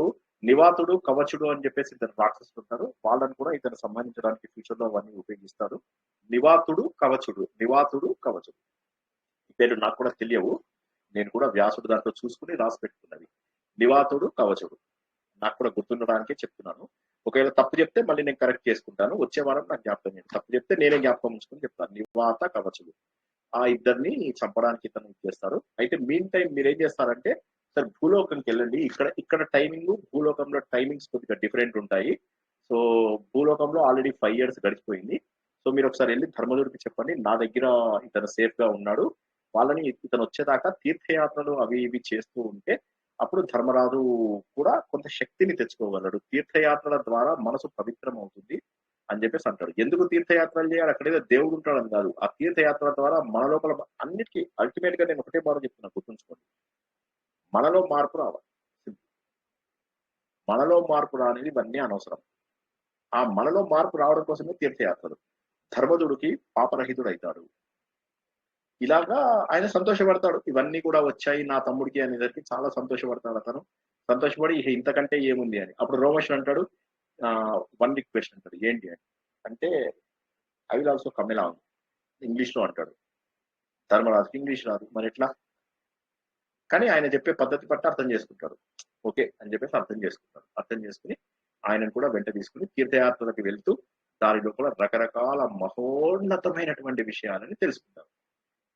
నివాతుడు కవచుడు అని చెప్పేసి ఇద్దరు రాక్షసులు ఉంటారు, వాళ్ళని కూడా ఇతను సంహరించడానికి ఫ్యూచర్ లో అవన్నీ ఉపయోగిస్తాడు. నివాతుడు కవచుడు ఈ పేరు నాకు కూడా తెలియవు, నేను కూడా వ్యాసుడు దాంట్లో చూసుకుని రాసి పెట్టుకున్నది. నివాతుడు కవచుడు నాకు కూడా గుర్తుండడానికే చెప్తున్నాను. ఒకవేళ తప్పు చెప్తే మళ్ళీ నేను కరెక్ట్ చేసుకుంటాను, వచ్చే వారం నాకు జ్ఞాపకం చేయండి. తప్పు చెప్తే నేనే జ్ఞాపకం ఉంచుకుని చెప్తాను. నివాత కవచుడు ఆ ఇద్దరిని చంపడానికి ఇతను చేస్తారు. అయితే మీన్ టైం మీరు ఏం చేస్తారంటే, సార్ భూలోకంకి వెళ్ళండి, ఇక్కడ టైమింగ్ భూలోకంలో టైమింగ్స్ కొద్దిగా డిఫరెంట్ ఉంటాయి. సో భూలోకంలో ఆల్రెడీ 5 years గడిచిపోయింది. సో మీరు ఒకసారి వెళ్ళి ధర్మజుడికి చెప్పండి నా దగ్గర ఇతను సేఫ్ గా ఉన్నాడు, వాళ్ళని ఇతను వచ్చేదాకా తీర్థయాత్రలు అవి ఇవి చేస్తూ ఉంటే అప్పుడు ధర్మరాజు కూడా కొంత శక్తిని తెచ్చుకోగలడు, తీర్థయాత్రల ద్వారా మనసు పవిత్రం అవుతుంది అని చెప్పేసి అంటాడు. ఎందుకు తీర్థయాత్రలు చేయాలి, అక్కడేదో దేవుడు ఉంటాడని కాదు, ఆ తీర్థయాత్రల ద్వారా మన లోపల అన్నిటికీ అల్టిమేట్ గా నేను ఒకటే బాగా చెప్తున్నా, గుర్తుంచుకోండి, మనలో మార్పు రావాలి. మనలో మార్పు రానిది ఇవన్నీ అనవసరం. ఆ మనలో మార్పు రావడం కోసమే తీర్థయాత్రలు. ధర్మజుడికి పాపరహితుడు అవుతాడు, ఇలాగా ఆయన సంతోషపడతాడు. ఇవన్నీ కూడా వచ్చాయి నా తమ్ముడికి అనేసరికి చాలా సంతోషపడతాడు. అతను సంతోషపడి ఇంతకంటే ఏముంది అని. అప్పుడు రోమేశ్వర్ అంటాడు, 1 రిక్వెస్ట్ అంటాడు. ఏంటి అంటే I will also come along English లో అంటాడు. ధర్మరాజుకి ఇంగ్లీష్ రాదు, మరి ఎట్లా, కానీ ఆయన చెప్పే పద్ధతి పట్టి అర్థం చేసుకుంటాడు. ఓకే అని చెప్పేసి అర్థం చేసుకుని ఆయనను కూడా వెంట తీసుకుని తీర్థయాత్రలకు వెళ్తూ దారిలో కూడా రకరకాల మహోన్నతమైనటువంటి విషయాలని తెలుసుకుంటారు.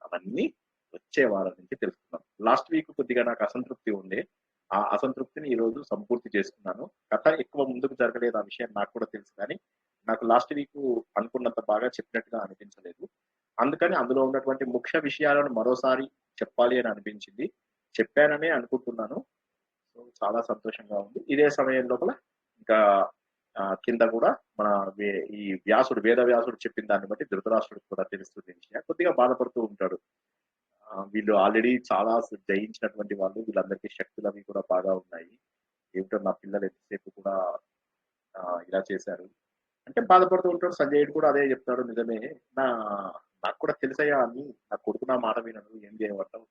అవన్నీ వచ్చే వారం నుంచి తెలుసుకున్నాం. లాస్ట్ వీక్ కొద్దిగా నాకు అసంతృప్తి ఉండే, ఆ అసంతృప్తిని ఈ రోజు సంపూర్తి చేసుకున్నాను. కథ ఎక్కువ ముందుకు జరగలేదు ఆ విషయం నాకు కూడా తెలుసు, కానీ నాకు లాస్ట్ వీక్ అనుకున్నంత బాగా చెప్పినట్టుగా అనిపించలేదు. అందుకని అందులో ఉన్నటువంటి ముఖ్య విషయాలను మరోసారి చెప్పాలి అని అనిపించింది. చెప్పాననే అనుకుంటున్నాను. సో చాలా సంతోషంగా ఉంది. ఇదే సమయం లోపల ఇంకా కింద కూడా మన ఈ వ్యాసుడు వేద వ్యాసుడు చెప్పిన దాన్ని బట్టి ధృతరాష్ట్రుడికి కూడా తెలుస్తుంది విషయం. కొద్దిగా బాధపడుతూ ఉంటాడు, వీళ్ళు ఆల్రెడీ చాలా జయించినటువంటి వాళ్ళు, వీళ్ళందరికీ శక్తులు అవి కూడా బాగా ఉన్నాయి, ఏమిటో నా పిల్లలు ఎంతసేపు కూడా ఇలా చేశారు అంటే బాధపడుతూ ఉంటాడు. సంజయుడు కూడా అదే చెప్తాడు, నిజమే నాకు కూడా తెలుసయ్యా అని, నా కొడుకు నా మాట వినడు, ఏం చేయమంటావు,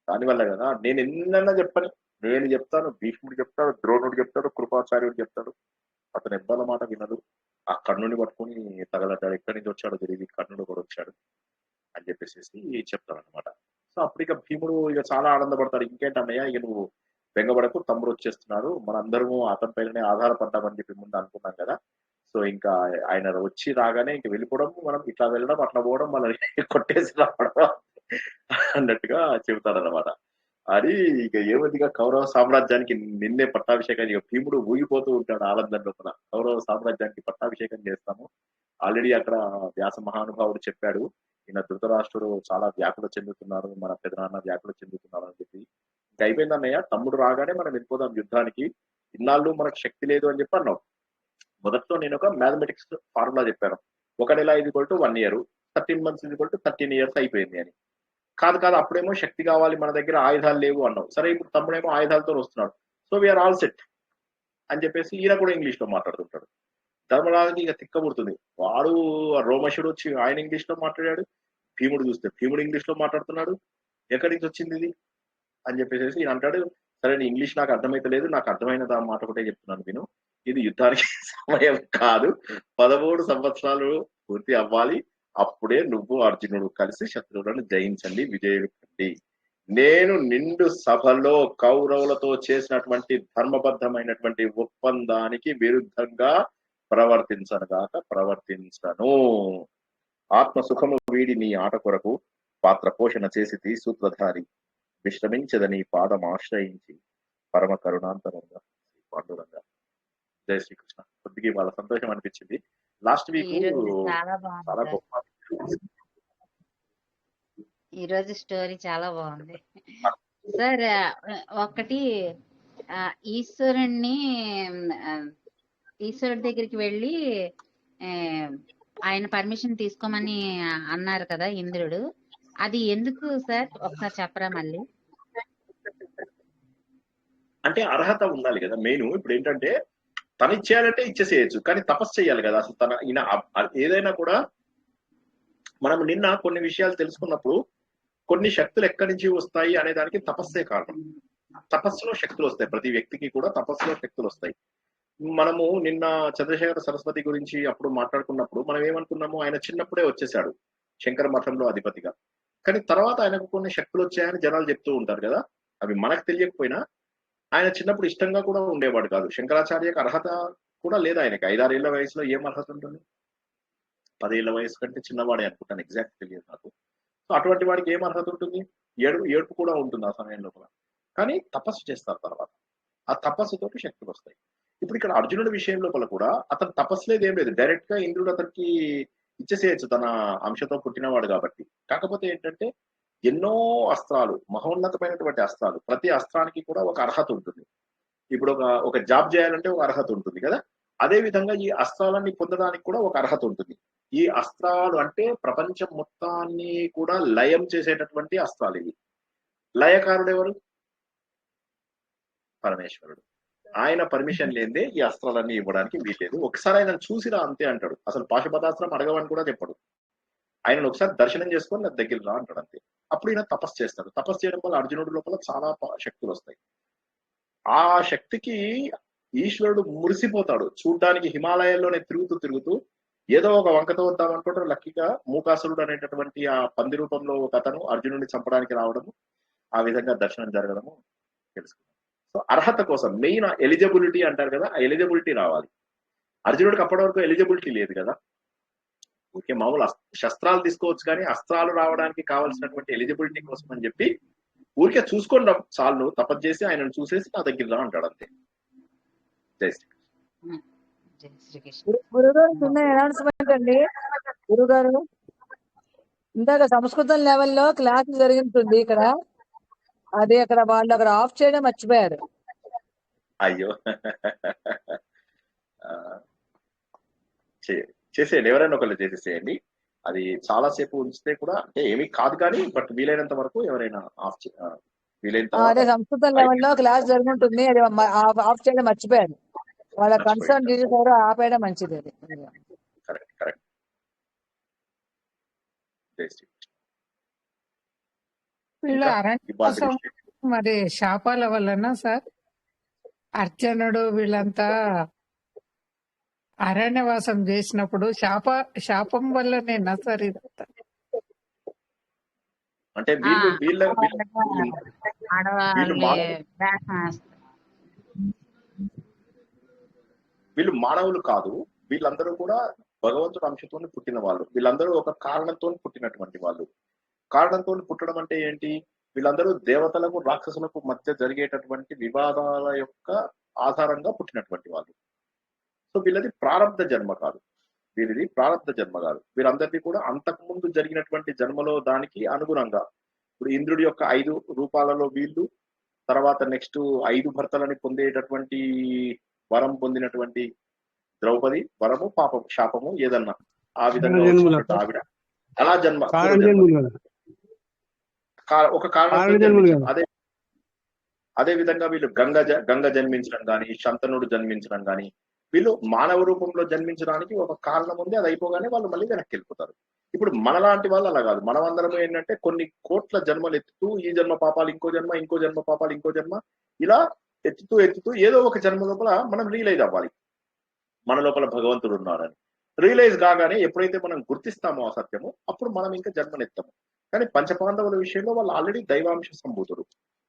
దానివల్ల కదా నేను ఎన్నన్నా చెప్పని, నేను చెప్తాను, భీష్ముడు చెప్తాడు, ద్రోణుడు చెప్తాడు, కృపాచార్యుడు చెప్తాడు, అతను ఎవ్వల మాట వినదు. ఆ కర్ణుని పట్టుకుని తగలడ్డాడు, ఎక్కడి నుంచి వచ్చాడో తెలియదు, కర్ణుడు కూడా వచ్చాడు అని చెప్పేసి చెప్తాడు అనమాట. సో అప్పుడు ఇక భీముడు ఇక చాలా ఆనందపడతాడు. ఇంకేంటన్నయ్య, ఇక నువ్వు బెంగపడకు, తమ్ముడు వచ్చేస్తున్నాడు, మనందరము అతని పైననే ఆధారపడ్డామని చెప్పి ముందు అనుకున్నాం కదా. సో ఇంకా ఆయన వచ్చి రాగానే ఇంక వెళ్ళిపోవడం, మనం ఇట్లా వెళ్ళడం అట్లా పోవడం, మనల్ని కొట్టేసి రావడం అన్నట్టుగా చెబుతాడనమాట. అది ఇక ఏమదిగా కౌరవ సామ్రాజ్యానికి నిన్నే పట్టాభిషేకం, ఇక భీముడు ఊగిపోతూ ఉంటాడు ఆనందం లోపల, కౌరవ సామ్రాజ్యానికి పట్టాభిషేకం చేస్తాము. ఆల్రెడీ అక్కడ వ్యాస మహానుభావుడు చెప్పాడు, ఈయన ధృతరాష్ట్రుడు చాలా వ్యాకుల చెందుతున్నారు, మన పెదనాన్న వ్యాకుల చెందుతున్నారు అని చెప్పి. ఇంకా అయిపోయిందన్నయ్య, తమ్ముడు రాగానే మనం వెళ్ళిపోదాం యుద్ధానికి, ఇన్నాళ్ళు మనకు శక్తి లేదు అని చెప్పి అన్నావు. మొదట్లో నేను ఒక మ్యాథమెటిక్స్ ఫార్ములా చెప్పాను, 1 నెల = 1 year, 13 months = 13 years అయిపోయింది అని. కాదు అప్పుడేమో శక్తి కావాలి, మన దగ్గర ఆయుధాలు లేవు అన్నావు. సరే ఇప్పుడు తమ్ముడేమో ఆయుధాలతో వస్తున్నాడు, సో వీఆర్ ఆల్ సెట్ అని చెప్పేసి ఈయన కూడా ఇంగ్లీష్ లో మాట్లాడుతుంటాడు. ధర్మరాజుకి ఇక తిక్కబడుతుంది, వాడు రోమశుడు వచ్చి ఆయన ఇంగ్లీష్ లో మాట్లాడాడు, భీముడు చూస్తే భీముడు ఇంగ్లీష్ లో మాట్లాడుతున్నాడు, ఎక్కడి నుంచి వచ్చింది ఇది అని చెప్పేసి ఈయన అంటాడు, సరే నీ ఇంగ్లీష్ నాకు అర్థమైతలేదు, నాకు అర్థమైన మాట ఒకటే చెప్తున్నాను విను, ఇది యుద్ధానికి సమయం కాదు, 13 సంవత్సరాలు పూర్తి అవ్వాలి, అప్పుడే నువ్వు అర్జునుడు కలిసి శత్రువులను జయించండి, విజయుడు కండి, నేను నిండు సభలో కౌరవులతో చేసినటువంటి ధర్మబద్ధమైనటువంటి ఒప్పందానికి విరుద్ధంగా ప్రవర్తించను. ఆత్మ సుఖము వీడి నీ ఆట కొరకు పాత్ర పోషణ చేసి సూత్రధారి విశ్రమించదని పాదం ఆశ్రయించి పరమ కరుణాంతరంగా పాండురంగా. జై శ్రీకృష్ణ. కొద్దిగా వాళ్ళ సంతోషం అనిపించింది. లాస్ట్ వీక్ ఈరోజు చాలా చాలా బాగుంది గొప్ప ఈరోజు స్టోరీ చాలా బాగుంది సార్. ఒకటి ఈశ్వరుణ్ణి ఈశ్వరుడి దగ్గరికి వెళ్ళి ఆయన పర్మిషన్ తీసుకోమని అన్నారు కదా ఇంద్రుడు. అది ఎందుకు సార్ ఒకసారి చెప్పరా మళ్ళీ? అంటే అర్హత ఉండాలి కదా మెయిన్. ఇప్పుడు ఏంటంటే తను ఇచ్చేయాలంటే ఇచ్చేసేయచ్చు, కానీ తపస్సు చేయాలి కదా. అసలు తన ఈయన ఏదైనా కూడా మనం నిన్న కొన్ని విషయాలు తెలుసుకున్నప్పుడు కొన్ని శక్తులు ఎక్కడి నుంచి వస్తాయి అనే దానికి తపస్సే కారణం. తపస్సులో శక్తులు వస్తాయి, ప్రతి వ్యక్తికి కూడా తపస్సులో శక్తులు వస్తాయి. మనము నిన్న చంద్రశేఖర సరస్వతి గురించి అప్పుడు మాట్లాడుకున్నప్పుడు మనం ఏమనుకున్నాము, ఆయన చిన్నప్పుడే వచ్చేసాడు శంకర మఠంలో అధిపతిగా, కానీ తర్వాత ఆయనకు కొన్ని శక్తులు వచ్చాయని జనాలు చెప్తూ ఉంటారు కదా. అవి మనకు తెలియకపోయినా ఆయన చిన్నప్పుడు ఇష్టంగా కూడా ఉండేవాడు కాదు. శంకరాచార్యకు అర్హత కూడా లేదు ఆయనకి. 5-6 ఏళ్ల వయసులో ఏం అర్హత ఉంటుంది? 10 ఏళ్ల వయసు కంటే చిన్నవాడే అనుకుంటాను, ఎగ్జాక్ట్ తెలియదు నాకు. సో అటువంటి వాడికి ఏం అర్హత ఉంటుంది? ఏడుపు కూడా ఉంటుంది ఆ సమయం లోపల. కానీ తపస్సు చేస్తారు తర్వాత, ఆ తపస్సుతోటి శక్తులు వస్తాయి. ఇప్పుడు ఇక్కడ అర్జునుడి విషయం లోపల కూడా అతను తపస్సు లేదు, ఏం లేదు, డైరెక్ట్ గా ఇంద్రుడు అతనికి ఇచ్చేసేయచ్చు తన అంశతో పుట్టినవాడు కాబట్టి. కాకపోతే ఏంటంటే ఎన్నో అస్త్రాలు, మహోన్నతమైనటువంటి అస్త్రాలు, ప్రతి అస్త్రానికి కూడా ఒక అర్హత ఉంటుంది. ఇప్పుడు ఒక జాబ్ చేయాలంటే ఒక అర్హత ఉంటుంది కదా. అదే విధంగా ఈ అస్త్రాలన్నీ పొందడానికి కూడా ఒక అర్హత ఉంటుంది. ఈ అస్త్రాలు అంటే ప్రపంచం మొత్తాన్ని కూడా లయం చేసేటటువంటి అస్త్రాలు ఇవి. లయకారుడు ఎవరు? పరమేశ్వరుడు. ఆయన పర్మిషన్ లేదే ఈ అస్త్రాలన్నీ ఇవ్వడానికి వీల్లేదు. ఒకసారి ఆయన చూసిరా అంతే అంటాడు. అసలు పాశుపతాస్త్రం అడగవని కూడా చెప్పడు. ఆయనను ఒకసారి దర్శనం చేసుకొని నా దగ్గర రా అంటాడు అంతే. అప్పుడు ఈయన తపస్సు చేస్తాడు. తపస్సు చేయడం వల్ల అర్జునుడి లోపల చాలా శక్తులు వస్తాయి. ఆ శక్తికి ఈశ్వరుడు మురిసిపోతాడు. చూడ్డానికి హిమాలయాల్లోనే తిరుగుతూ ఏదో ఒక వంకతో వద్దాం అనుకుంటారు. లక్కీగా మూకాసురుడు అనేటటువంటి ఆ పంది రూపంలో ఒక అతను అర్జునుడిని చంపడానికి రావడము, ఆ విధంగా దర్శనం జరగడము తెలుసుకున్నాం. సో అర్హత కోసం మెయిన్ ఎలిజిబిలిటీ అంటారు కదా, ఆ ఎలిజిబిలిటీ రావాలి. అర్జునుడికి అప్పటి వరకు ఎలిజిబిలిటీ లేదు కదా. ఓకే, మామూలు శస్త్రాలు తీసుకోవచ్చు, కానీ అస్త్రాలు రావడానికి కావాల్సినటువంటి ఎలిజిబిలిటీ కోసం అని చెప్పి ఊరికే చూసుకోండి చాలు, తపస్సు చేసి ఆయనను చూసేసి నా దగ్గర రా అంటాడు అంతే. జై శ్రీ శ్రీకృష్ణ. గురుగారు చిన్న అనౌన్స్మెంట్ అండి. గురుగారు ఇందాక సంస్కృతం లెవెల్లో క్లాస్ జరుగుతుంది ఇక్కడ, అది అక్కడ వాళ్ళు అక్కడ ఆఫ్ చేయడం మర్చిపోయారు. అయ్యో చేసేయండి, ఎవరైనా ఒకళ్ళు చేసేసేయండి. అది చాలా సేపు ఉంచితే కూడా అంటే ఏమీ కాదు, కానీ బట్ వీలైనంత వరకు ఎవరైనా వీలైనంత అదే సంస్కృతం లెవెల్లో క్లాస్ జరుగుతుంది, అది ఆఫ్ చేయడం మర్చిపోయారు. వాళ్ళ కన్సర్న్ చేసేసారు, ఆపేయడం మంచిది. అది కరెక్ట్ కరెక్ట్. వీళ్ళ అరణ్యవాసం మరి శాపాల వలన సార్ అర్జునుడు వీళ్ళంతా అరణ్యవాసం చేసినప్పుడు శాపం వల్లనేనా సార్ ఇదంతా? అంటే వీళ్ళు మానవులు కాదు, వీళ్ళందరూ కూడా భగవంతుడు అంశంతో పుట్టిన వాళ్ళు. వీళ్ళందరూ ఒక కారణంతో పుట్టినటువంటి వాళ్ళు. కారణంతో పుట్టడం అంటే ఏంటి? వీళ్ళందరూ దేవతలకు రాక్షసులకు మధ్య జరిగేటటువంటి వివాదాల యొక్క ఆధారంగా పుట్టినటువంటి వాళ్ళు. సో వీళ్ళది ప్రారంభ జన్మ కాదు, వీరిది ప్రారంభ జన్మ కాదు. వీరందరినీ కూడా అంతకుముందు జరిగినటువంటి జన్మలో దానికి అనుగుణంగా, ఇప్పుడు ఇంద్రుడి యొక్క 5 రూపాలలో వీళ్ళు, తర్వాత నెక్స్ట్ 5 భర్తలని పొందేటటువంటి వరం పొందినటువంటి ద్రౌపది, వరము పాపము శాపము ఏదన్నా ఆ విధంగా ఆవిడ అలా జన్మ ఒక కారణం. అదే విధంగా వీళ్ళు గంగ జన్మించడం కానీ, శంతనుడు జన్మించడం కానీ, వీళ్ళు మానవ రూపంలో జన్మించడానికి ఒక కారణం ఉంది. అది అయిపోగానే వాళ్ళు మళ్ళీ వెనక్కి వెళ్ళిపోతారు. ఇప్పుడు మనలాంటి వాళ్ళు అలా కాదు. మనమందరం ఏంటంటే కొన్ని కోట్ల జన్మలు ఎత్తుతూ, ఈ జన్మ పాపాలు ఇంకో జన్మ, ఇంకో జన్మ పాపాలు ఇంకో జన్మ, ఇలా ఎత్తుతూ ఏదో ఒక జన్మ లోపల మనం రియలైజ్ అవ్వాలి మన లోపల భగవంతుడు ఉన్నాడని. రియలైజ్ కాగానే ఎప్పుడైతే మనం గుర్తిస్తామో ఆ సత్యము, అప్పుడు మనం ఇంకా జన్మనెత్తాము. కానీ పంచపాండవుల విషయంలో వాళ్ళు ఆల్రెడీ దైవాంశ సంభూతుడు.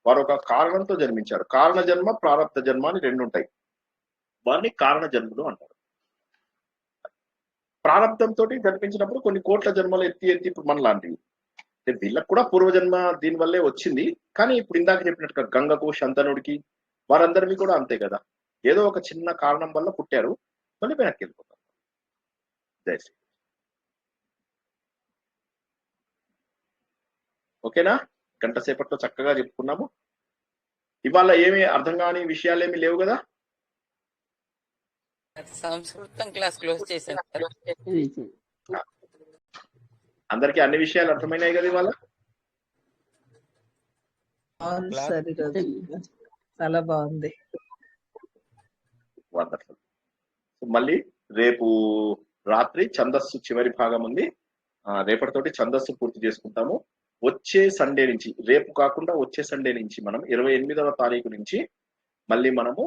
వారు ఒక కారణంతో జన్మించారు. కారణ జన్మ, ప్రారబ్ధ జన్మ అని రెండు ఉంటాయి. వారిని కారణ జన్ములు అంటారు. ప్రారంభంతో జన్మించినప్పుడు కొన్ని కోట్ల జన్మలు ఎత్తి ఇప్పుడు మన లాంటివి. వీళ్ళకు కూడా పూర్వజన్మ దీని వల్లే వచ్చింది. కానీ ఇప్పుడు ఇందాక చెప్పినట్టుగా గంగకు, శంతనుడికి, వారందరివి కూడా అంతే కదా, ఏదో ఒక చిన్న కారణం వల్ల పుట్టారు, మళ్ళీ వెనక్కి వెళ్ళిపోతారు. జై శ్రీ. ఓకేనా? గంట సేపట్లో చక్కగా చెప్పుకున్నాము. ఇవాళ ఏమి అర్థం కాని విషయాలు ఏమి లేవు కదా? సంస్కృతం క్లాస్ క్లోజ్ చేశాను సార్. అందరికి అన్ని విషయాలు అర్థమైనాయి కదా ఇవాళ? బాగుంది సార్ ఈరోజు, చాలా బాగుంది. వండర్ఫుల్. మళ్ళీ రేపు రాత్రి ఛందస్సు చివరి భాగం ఉంది. రేపటితోటి ఛందస్సు పూర్తి చేసుకుంటాము. వచ్చే సండే నుంచి, రేపు కాకుండా వచ్చే సండే నుంచి మనం 28వ తారీఖు నుంచి మళ్ళీ మనము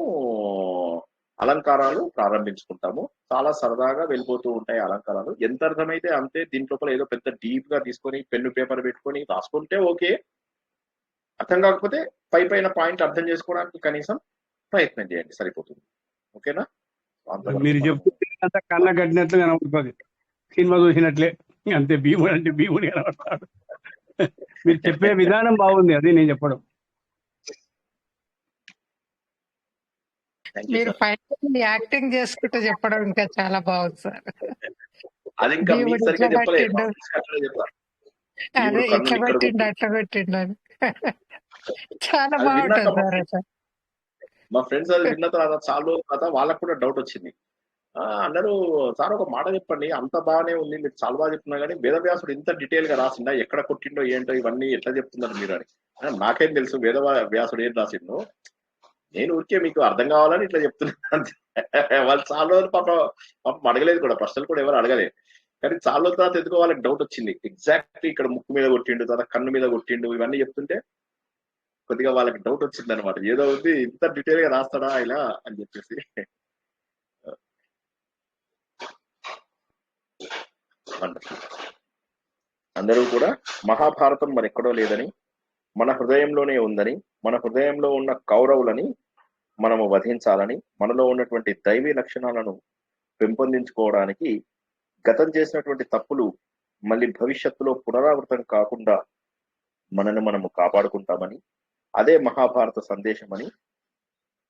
అలంకారాలు ప్రారంభించుకుంటాము. చాలా సరదాగా వెళ్ళిపోతూ ఉంటాయి అలంకారాలు. ఎంత అర్థమైతే అంతే. దీంట్లో ఏదో పెద్ద డీప్ గా తీసుకొని పెన్ను పేపర్ పెట్టుకొని రాసుకుంటే ఓకే, అర్థం కాకపోతే పైన పాయింట్ అర్థం చేసుకోవడానికి కనీసం ప్రయత్నం చేయండి, సరిపోతుంది. ఓకేనా? మీరు చెప్తే కళ్ళ కట్టినట్లు కనబడుతుంది, సినిమా చూసినట్లే అంతే. భీముడు అంటే భీముడు కనబడతాడు. మీరు చెప్పే విధానం బాగుంది, అది నేను చెప్పడం. మీరు ఫైనల్ యాక్టింగ్ చేసుకుంటూ చెప్పడం ఇంకా చాలా బాగుంది సార్. అది ఇంకా మీకు భీముడు సరిగ్గా ఇట్లా చెప్పలేదు, పెట్టిండు, అదే ఇట్లా పెట్టిండు అట్లా పెట్టిండు అని చాలా అది విన్నాక బాగుంటుంది సార్. మా ఫ్రెండ్స్ అది విన్న తర్వాత చాలా రోజుల తర్వాత వాళ్ళకు కూడా డౌట్ వచ్చింది. అన్నారు, సార్ ఒక మాట చెప్పండి, అంత బాగానే ఉంది, మీరు చాలా బాగా చెప్తున్నా కానీ వేదవ్యాసుడు ఇంత డీటెయిల్ గా రాసిండా, ఎక్కడ కొట్టిండో ఏంటో ఇవన్నీ ఎట్లా చెప్తున్నారు మీరు అని. నాకేం తెలుసు వేదవ్యాసుడు ఏం రాసిండో, నేను ఊరికే మీకు అర్థం కావాలని ఇట్లా చెప్తున్నాను. వాళ్ళు చాలా రోజులు పాపం అడగలేదు కూడా, ప్రశ్నలు కూడా ఎవరు అడగలేదు. కానీ చాలా రోజుల తర్వాత ఎందుకో వాళ్ళకి డౌట్ వచ్చింది. ఎగ్జాక్ట్లీ ఇక్కడ ముక్కు మీద కొట్టిండు, తర్వాత కన్ను మీద కొట్టిండు, ఇవన్నీ చెప్తుంటే కొద్దిగా వాళ్ళకి డౌట్ వచ్చింది అనమాట. ఏదో ఉంది, ఇంత డీటెయిల్ గా రాస్తాడా ఇలా అని చెప్పేసి. అందరూ కూడా మహాభారతం మరెక్కడో లేదని, మన హృదయంలోనే ఉందని, మన హృదయంలో ఉన్న కౌరవులని మనము వధించాలని, మనలో ఉన్నటువంటి దైవీ లక్షణాలను పెంపొందించుకోవడానికి, గతం చేసినటువంటి తప్పులు మళ్ళీ భవిష్యత్తులో పునరావృతం కాకుండా మనను మనము కాపాడుకుంటామని, అదే మహాభారత సందేశం అని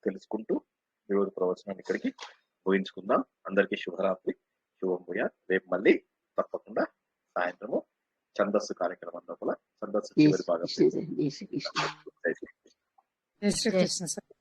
తెలుసుకుంటూ ఈరోజు ప్రవచనాన్ని ఇక్కడికి ఊహించుకుందాం. అందరికీ శుభరాత్రి, శుభం భూయా. రేపు మళ్ళీ తప్పకుండా సాయంత్రము ఛందస్సు కార్యక్రమం లోపల ఛందస్సు చివరి భాగం. జై శ్రీకృష్ణ సార్.